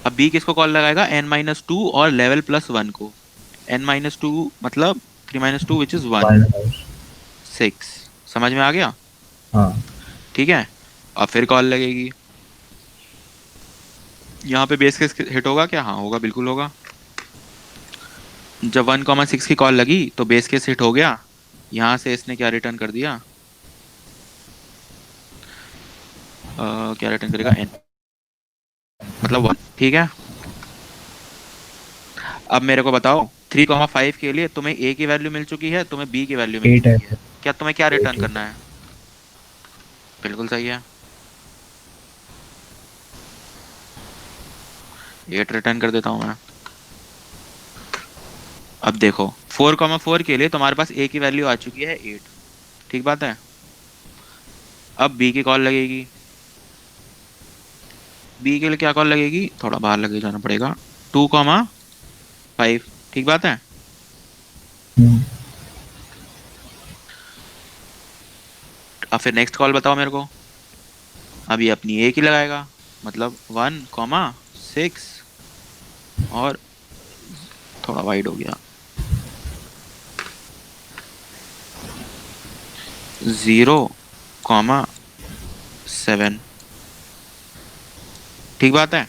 अब b किसको कॉल लगाएगा, n-2 और लेवल +1 को। n-2 मतलब 3 - 2 विच इज 1, 6। समझ में आ गया? हाँ। ठीक है, अब फिर कॉल लगेगी, यहाँ पे बेस केस हिट होगा क्या? हाँ होगा, बिल्कुल होगा। जब 1,6 की कॉल लगी तो बेस केस हिट हो गया। यहाँ से इसने क्या रिटर्न कर दिया, क्या रिटर्न करेगा, n मतलब 1। ठीक है, अब मेरे को बताओ 3,5 के लिए तुम्हें a की वैल्यू मिल चुकी है, तुम्हें b की वैल्यू मिल 8 है चुकी है, क्या तुम्हें क्या रिटर्न 8। करना है? बिल्कुल सही है, 8 रिटर्न कर देता हूँ मैं। अब देखो 4,4 के लिए तुम्हारे पास a की वैल्यू आ चुकी है 8। ठीक बात है, अब b की कॉल लगेगी। b के लिए क्या कॉल लगेगी, थोड़ा बाहर लगे जाना पड़ेगा, 2,5। ठीक बात है, अब फिर नेक्स्ट कॉल बताओ मेरे को। अब ये अपनी a की लगाएगा, मतलब 1,6 और थोड़ा वाइड हो गया, 0,7। ठीक बात है,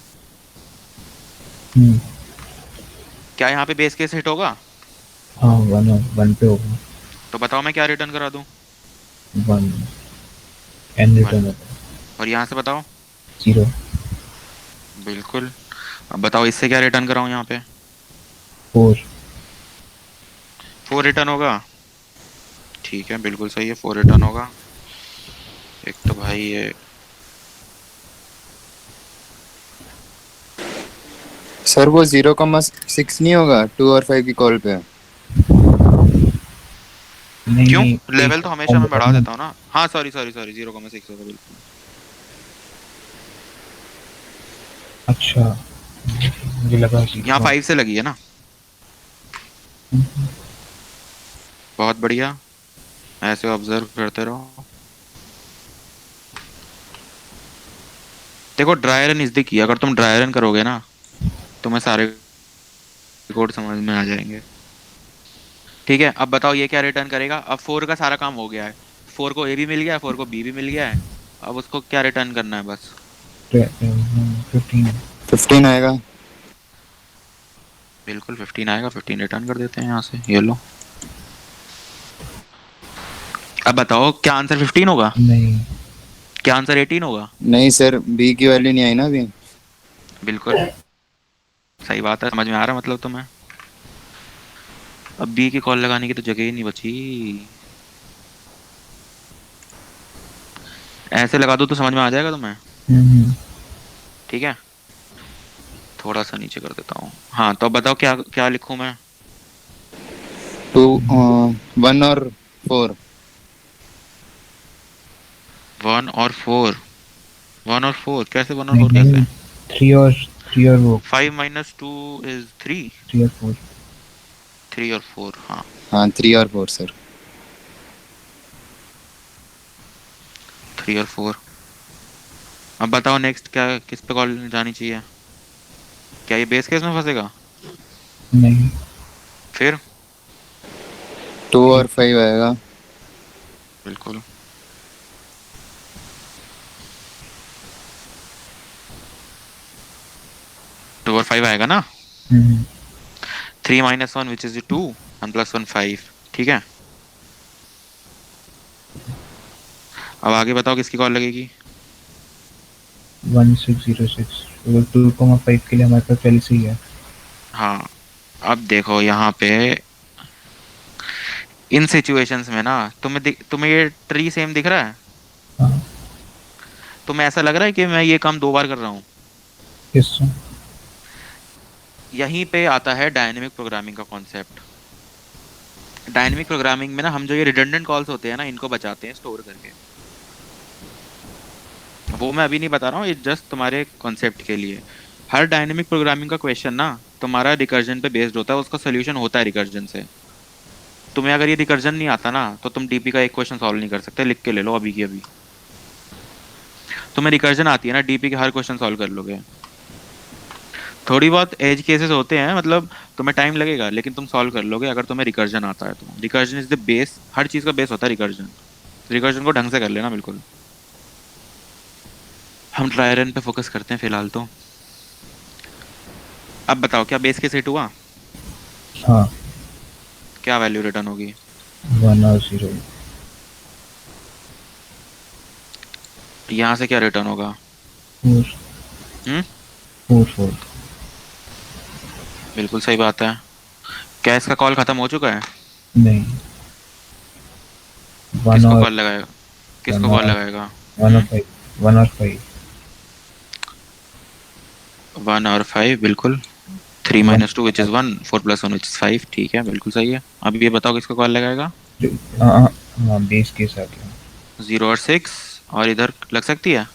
क्या यहाँ पे बेस केस हिट होगा? हाँ 1 पे होगा। तो बताओ मैं क्या रिटर्न करा दूं? 1 n रिटर्न होगा। और यहाँ से बताओ? 0। बिल्कुल। अब बताओ इससे क्या रिटर्न कराऊं यहाँ पे? 4। 4 रिटर्न होगा। ठीक है, बिल्कुल सही है, 4 रिटर्न होगा। एक तो भाई ये सर वो 0,6 नहीं होगा 2 और 5 की कॉल पे? नहीं क्यों? नहीं, लेवल तो हमेशा मैं बढ़ा देता हूँ ना। हाँ सॉरी 0,6 होगा बिल्कुल। अच्छा, मुझे लगा कि यहाँ 5 से लगी है ना। बहुत बढ़िया, ऐसे ऑब्जर्व करते रहो। देखो dry run is the key, अगर तुम ड्राई रन करोगे ना तुम्हें सारे कोड समझ में आ जाएंगे। ठीक है, अब बताओ ये क्या रिटर्न करेगा। अब 4 का सारा काम हो गया है, 4 को a भी मिल गया है, 4 को b भी मिल गया है। अब उसको क्या रिटर्न करना है बस? 15 आएगा। बिल्कुल 15 आएगा, 15 रिटर्न कर देते हैं यहाँ से। ये लो, अब बताओ क्या आंसर 15 होगा? नहीं, क्या आंसर 18 होगा? नहीं सर, बी की वैल्यू नहीं आई ना अभी। बिल्कुल सही बात है, समझ में आ रहा है मतलब तुम्हें। अब b की कॉल लगाने की तो जगह ही नहीं बची। ऐसे लगा दो तो समझ में आ जाएगा तुम्हें। ठीक है, थोड़ा सा नीचे कर देता हूँ। हाँ तो अब बताओ क्या क्या लिखूं मैं? 1 और 4। 1 और 4, 1 और 4 कैसे? 1 और नहीं 4 कैसे? नहीं, 3 और 3 और वो 5 minus 2 is 3. 3 और 4 3 और 4, हाँ. हाँ 3 और 4 सर. 3 और 4. अब बताओ नेक्स्ट क्या, किस पे कॉल जानी चाहिए? क्या ये बेस केस में फंसेगा? नहीं फिर 2 और 5 आएगा. बिल्कुल. टू और 5 आएगा ना. हम्म 3 minus 1 which is 2 and plus 1 5. ठीक है. अब आगे बताओ किसकी कॉल लगेगी? 1606 अगर 2,5 के लिए हमारे पास पहले से ही है. हाँ. अब देखो यहाँ पे इन सिचुएशंस में ना तुम्हें ये ट्री सेम दिख रहा है? हाँ तुम्हें ऐसा लग रहा है कि मैं ये काम 2 बार कर रहा हूँ? किससे? यहीं पे आता है डायनेमिक प्रोग्रामिंग का कॉन्सेप्ट. डायनेमिक प्रोग्रामिंग में ना हम जो ये रिडंडेंट कॉल्स होते हैं ना इनको बचाते हैं स्टोर करके. वो मैं अभी नहीं बता रहा हूँ, ये जस्ट तुम्हारे कॉन्सेप्ट के लिए. हर डायनेमिक प्रोग्रामिंग का क्वेश्चन ना तुम्हारा रिकर्जन पे बेस्ड होता है, उसका सोल्यूशन होता है रिकर्जन से. तुम्हें अगर ये रिकर्जन नहीं आता ना तो तुम डीपी का एक क्वेश्चन सॉल्व नहीं कर सकते. लिख के ले लो अभी की अभी. तुम्हें रिकर्जन आती है ना, डीपी के हर क्वेश्चन सॉल्व कर लोगे. थोड़ी बहुत एज केसेस होते हैं, मतलब तुम्हें टाइम लगेगा लेकिन तुम सॉल्व कर लोगे अगर तुम्हें रिकर्जन आता है तो. रिकर्जन इज द बेस, हर चीज़ का बेस होता है रिकर्जन. रिकर्जन को ढंग से कर लेना बिल्कुल. हम ट्राई रन पे फोकस करते हैं फिलहाल तो. अब बताओ क्या बेस केस हिट हुआ? हाँ क्या वैल्यू रिटर्न होगी? 1 और 0 यहाँ से क्या रिटर्न होगा? 4 हम्म 4 4 बिल्कुल सही बात है. क्या इसका कॉल खत्म हो चुका है? नहीं 1 किसको और कॉल लगाएगा? किसको 1 कॉल और लगाएगा? 1 और 5 1 और 5 1 और 5 बिल्कुल. 3 1 minus 2 which is 1, 4 plus 1 which is 5. ठीक है बिल्कुल सही है. अब ये बताओ किसको कॉल लगाएगा? हाँ हाँ बेस के साथ है. 0 और 6. और इधर लग सकती है?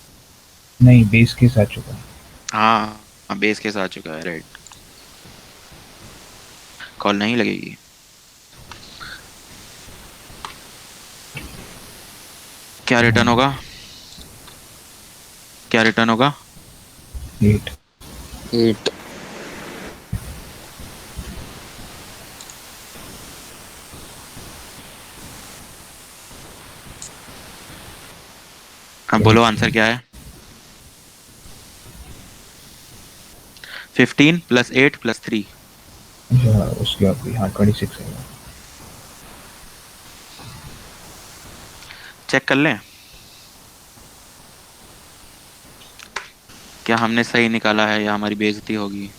नहीं बेस के साथ चुका है. हाँ बेस के साथ चुका है, राइट. कॉल नहीं लगेगी. क्या रिटर्न होगा? क्या रिटर्न होगा? 8 8. अब बोलो आंसर क्या है? 15 plus 8 plus 3. अच्छा उसके बाद भी हाँ 26 है. चेक कर लें क्या हमने सही निकाला है या हमारी बेइज्जती होगी.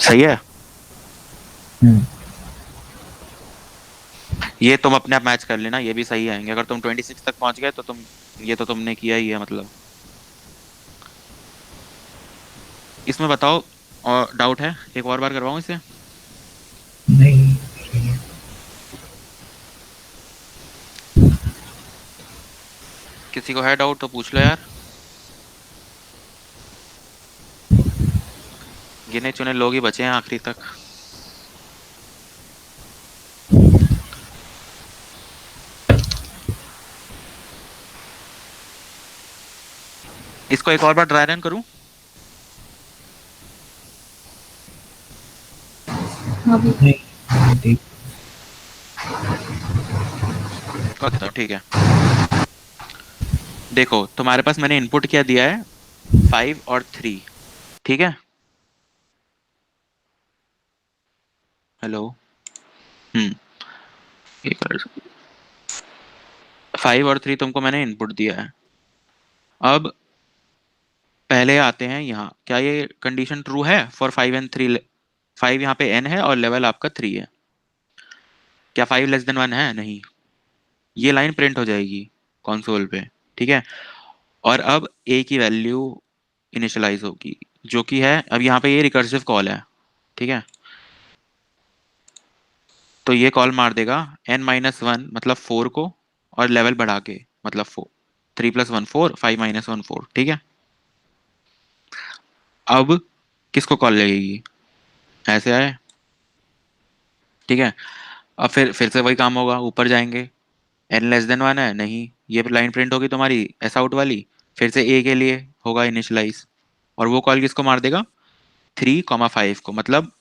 सही है. हम्म ये तुम अपने आप मैच कर लेना, ये भी सही आएंगे. अगर तुम 26 तक पहुंच गए तो ये तो तुमने किया ही है मतलब. इसमें बताओ और डाउट है, एक और बार करवाऊं इसे? नहीं सही है. किसी को है डाउट तो पूछ लो यार. गिने चुने लोग ही बचे हैं आखिरी तक. इसको एक और बार ट्राई रन करूं? नहीं देख करता हूं, ठीक है. देखो तुम्हारे पास मैंने इनपुट क्या दिया है, 5 और 3. ठीक है. हेलो. हम्म 5 और 3 तुमको मैंने इनपुट दिया है. अब पहले आते हैं यहाँ, क्या ये कंडीशन ट्रू है फॉर 5 एंड 3? 5 यहाँ पे n है और लेवल आपका 3 है. क्या 5 लेस देन 1 है? नहीं. ये लाइन प्रिंट हो जाएगी कंसोल पे, ठीक है। और अब ए की वैल्यू इनिशियलाइज होगी, जो कि है अब यहाँ पे ये रिकर्सिव कॉल है, ठीक है। तो ये कॉल मार देगा n-1 मतलब 4 को, और लेवल बढ़ा के मतलब 4, 3 + 1 4, 5 - 1 4, ठीक है। अब किसको कॉल लगेगी, ऐसे आए, ठीक है। अब फिर से वही काम होगा, ऊपर जाएंगे, n <1 है नहीं, ये लाइन प्रिंट होगी तुम्हारी एस आउट वाली, फिर से ए के लिए होगा इनिशियलाइज, और वो कॉल किसको मार देगा, 3,5 को, मतलब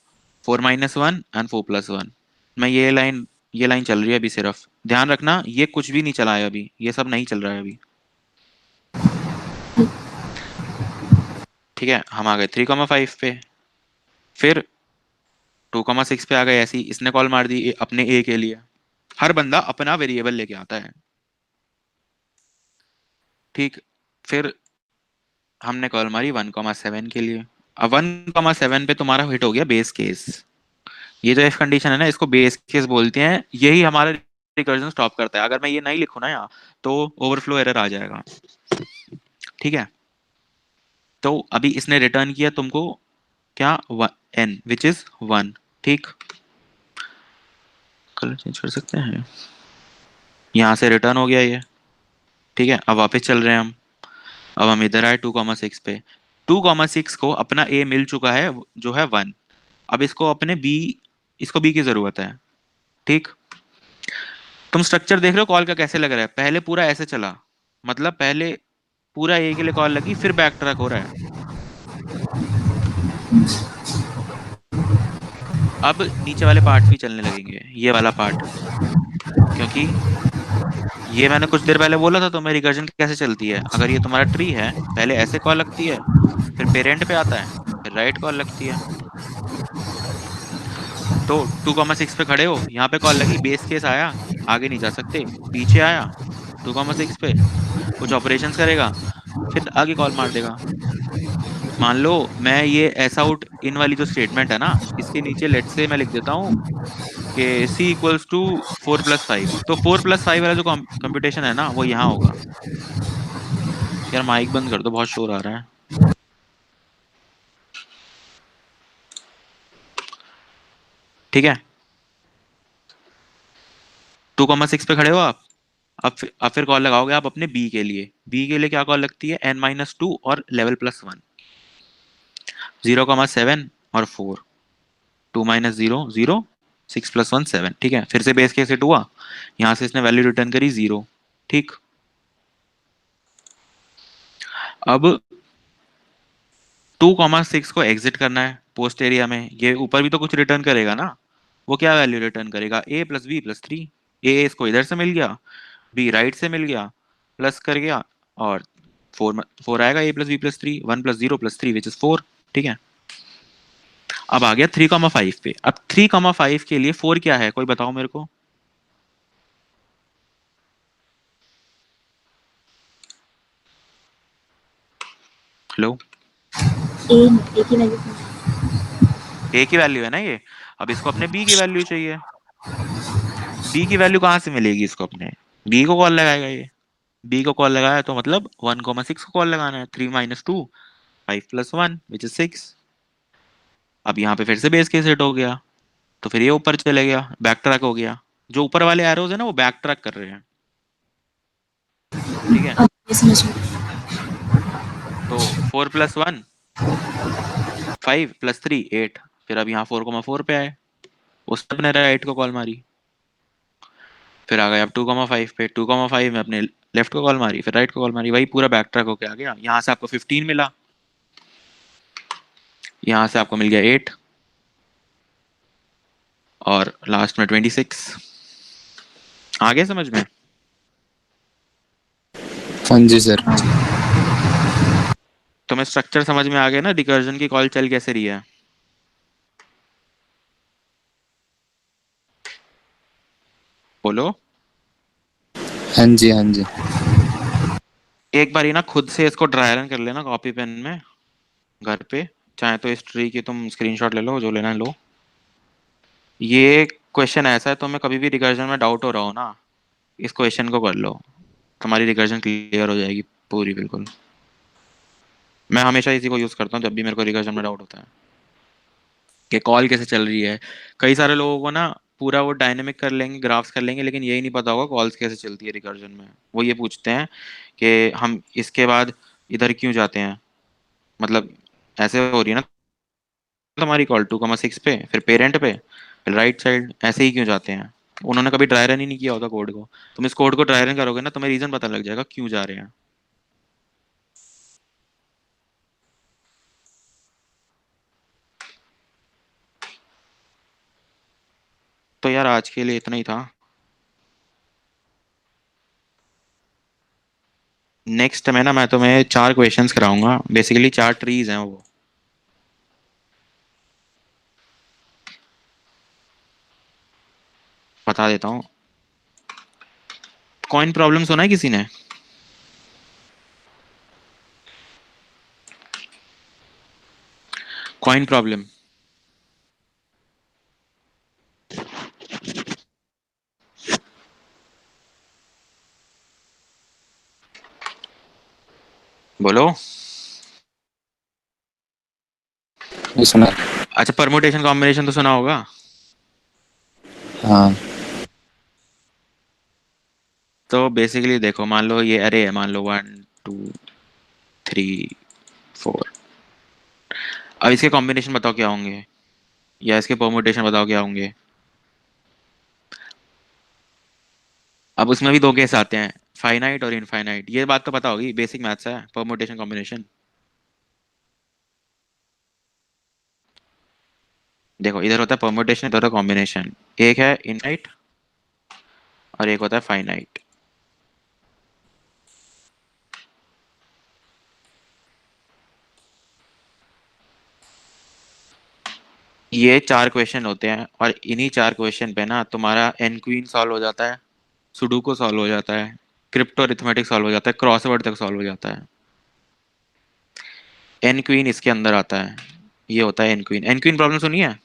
4 - 1 एंड 4 + 1। मैं ये लाइन चल रही है अभी, सिर्फ ध्यान रखना ये कुछ भी नहीं चला है अभी, ये सब नहीं चल रहा है अभी, ठीक है। हम आ गए 3,5 पे, फिर 2,6 पे आ गए, ऐसी इसने कॉल मार दी अपने ए के लिए। हर बंदा अपना वेरिएबल लेके आता है, ठीक। फिर हमने कॉल मारी 1,7 के लिए। अब 1,7 पे तुम्हारा हिट हो गया बेस केस। ये जो इफ कंडीशन है ना, इसको बेस केस बोलते हैं, यही हमारा रिकर्जन स्टॉप करता है। अगर मैं ये नहीं लिखूं ना यहाँ, तो ओवरफ्लो एरर आ जाएगा, ठीक है। तो अभी इसने रिटर्न किया तुमको क्या, n विच इज 1, ठीक। कलर चेंज कर सकते हैं, यहाँ से रिटर्न हो गया ये, ठीक है। अब वापस चल रहे हैं हम, अब हम इधर आए 2,6 पे। 2,6 को अपना a मिल चुका है जो है 1। अब इसको b की जरूरत है, ठीक। तुम स्ट्रक्चर देख रहे हो कॉल का कैसे लग रहा है, पहले पूरा ऐसे चला, मतलब पहले पूरा ए के लिए कॉल लगी, फिर बैक ट्रैक हो रहा है। अब नीचे वाले पार्ट्स भी चलने लगेंगे, ये वाला पार्ट, क्योंकि ये मैंने कुछ देर पहले बोला था तुम्हें रिकर्जन कैसे चलती है। अगर ये तुम्हारा ट्री है, पहले ऐसे कॉल लगती है, फिर पेरेंट पे आता है, फिर राइट कॉल लगती है। तो 2,6 पे खड़े हो, यहाँ पे कॉल लगी, बेस केस आया, आगे नहीं जा सकते, पीछे आया 2,6 पे, कुछ ऑपरेशंस करेगा, फिर आगे कॉल मार देगा। मान लो मैं ये एस आउट इन वाली जो स्टेटमेंट है ना, इसके नीचे लेट से मैं लिख देता हूँ कि c = 4 + 5, तो 4 + 5 वाला जो कंप्यूटेशन है ना, वो यहाँ होगा। यार माइक बंद कर दो, बहुत शोर आ रहा है, ठीक है। 2,6 पे खड़े हो आप, अब फिर कॉल लगाओगे आप अपने बी के लिए क्या कॉल लगती है, n-2 और लेवल +1, 0,7 और 4, 2 - 0 0, 6 + 1 7, ठीक है। फिर से बेस केस हिट हुआ, यहाँ से इसने वैल्यू रिटर्न करी 0, ठीक। अब 2,6 को एग्जिट करना है पोस्ट एरिया में, ये ऊपर भी तो कुछ रिटर्न करेगा ना, वो क्या वैल्यू रिटर्न करेगा, a + b + 3। ए इसको इधर से मिल गया, बी राइट से मिल गया, प्लस कर गया, और 4 आएगा, a + b + 3, 1 + 0 + 3 विच इज 4, ठीक है। अब आ गया 3,5 पे। अब 3,5 के लिए 4 क्या है, कोई बताओ मेरे को। हेलो, ए की वैल्यू है ना ये। अब इसको अपने बी की वैल्यू चाहिए, बी की वैल्यू कहाँ से मिलेगी इसको, अपने बी को कॉल लगाएगा ये, बी को कॉल लगाया तो मतलब 1,6 को कॉल लगाना है, 3 - 2 5 + 1 विच इज 6। अब यहाँ पे फिर से बेस केस हिट हो गया, तो फिर ये ऊपर चले गया, बैक ट्रैक हो गया, जो ऊपर वाले एरोज है ना वो बैक ट्रैक कर रहे हैं, ठीक है। तो 4 + 1 5 + 3 8, फिर अब यहाँ 4,4 पे आए, उसने अपने राइट को कॉल मारी, फिर आ गए अब 2,5 पे, 2,5 में अपने लेफ्ट को कॉल मारी, फिर राइट को कॉल मारी, वही पूरा बैक ट्रैक होके आ गया। यहाँ से आपको 15 मिला, यहाँ से आपको मिल गया 8, और लास्ट में 26। आगे समझ में, हाँ जी सर। तुम्हें स्ट्रक्चर समझ में आ गया ना, रिकर्जन की कॉल चल कैसे रही है। बोलो। हाँ जी हाँ जी। एक बार ही ना खुद से इसको ड्राई रन कर लेना कॉपी पेन में घर पे, चाहे तो इस ट्री की तुम स्क्रीनशॉट ले लो, जो लेना है लो। ये क्वेश्चन ऐसा है, तुम्हें कभी भी रिकर्जन में डाउट हो रहा हो ना, इस क्वेश्चन को कर लो, तुम्हारी रिकर्जन क्लियर हो जाएगी पूरी बिल्कुल। मैं हमेशा इसी को यूज करता हूँ जब भी मेरे को रिकर्जन में डाउट होता है कि कॉल कैसे चल रही है। कई सारे लोगों को ना पूरा वो डायनेमिक कर लेंगे, ग्राफ्स कर लेंगे, लेकिन यही नहीं पता होगा कॉल्स कैसे चलती है रिकर्जन में। वो ये पूछते हैं कि हम इसके बाद इधर क्यों जाते हैं, मतलब ऐसे हो रही है ना तुम्हारी कॉल 2,6 पे, फिर पेरेंट पे, फिर राइट साइड, ऐसे ही क्यों जाते हैं। उन्होंने कभी ड्राई रन ही नहीं किया होता कोड को। तुम इस कोड को ड्राई रन करोगे ना, तुम्हें रीजन पता लग जाएगा क्यों जा रहे हैं। तो यार आज के लिए इतना ही था। नेक्स्ट में ना मैं तुम्हें 4 क्वेश्चंस कराऊंगा, बेसिकली 4 ट्रीज हैं वो। बता देता हूँ। कॉइन प्रॉब्लम सुना है किसी ने? Coin problem. बोलो। ये सुना। अच्छा, परमुटेशन कॉम्बिनेशन तो सुना होगा। हाँ। तो बेसिकली देखो, मान लो ये अरे है, मान लो 1 2 3 4। अब इसके कॉम्बिनेशन बताओ क्या होंगे, या इसके परमुटेशन बताओ क्या होंगे। अब उसमें भी 2 केस आते हैं, फाइनाइट और इनफाइनाइट। ये बात तो पता होगी, बेसिक मैथ्स है परमुटेशन कॉम्बिनेशन। देखो इधर होता है परमुटेशन, इधर होता है कॉम्बिनेशन। एक है इनफाइनाइट और एक होता है फाइनाइट। ये 4 क्वेश्चन होते हैं, और इन्हीं 4 क्वेश्चन पे ना तुम्हारा एन क्वीन सॉल्व हो जाता है, सुडोकू सॉल्व हो जाता है, क्रिप्टो अरिथमेटिक सॉल्व हो जाता है, क्रॉसवर्ड तक सॉल्व हो जाता है। एन क्वीन इसके अंदर आता है। ये होता है N queen. N queen problem सुनी है?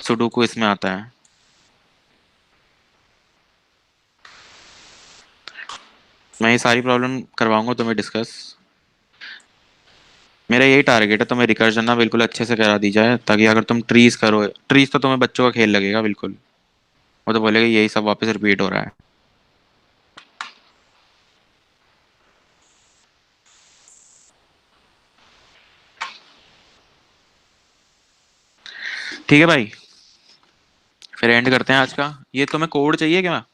सुडोकू इसमें आता है। मैं ये सारी प्रॉब्लम करवाऊंगा तुम्हें डिस्कस। मेरा यही टारगेट है, तुम्हें रिकर्जन ना बिल्कुल अच्छे से करा दी जाए, ताकि अगर तुम ट्रीज करो, ट्रीज तो तुम्हें बच्चों का खेल लगेगा बिल्कुल। वो तो बोलेगा यही सब वापस रिपीट हो रहा है। ठीक है भाई, फिर एंड करते हैं आज का। ये तुम्हें कोड चाहिए क्या?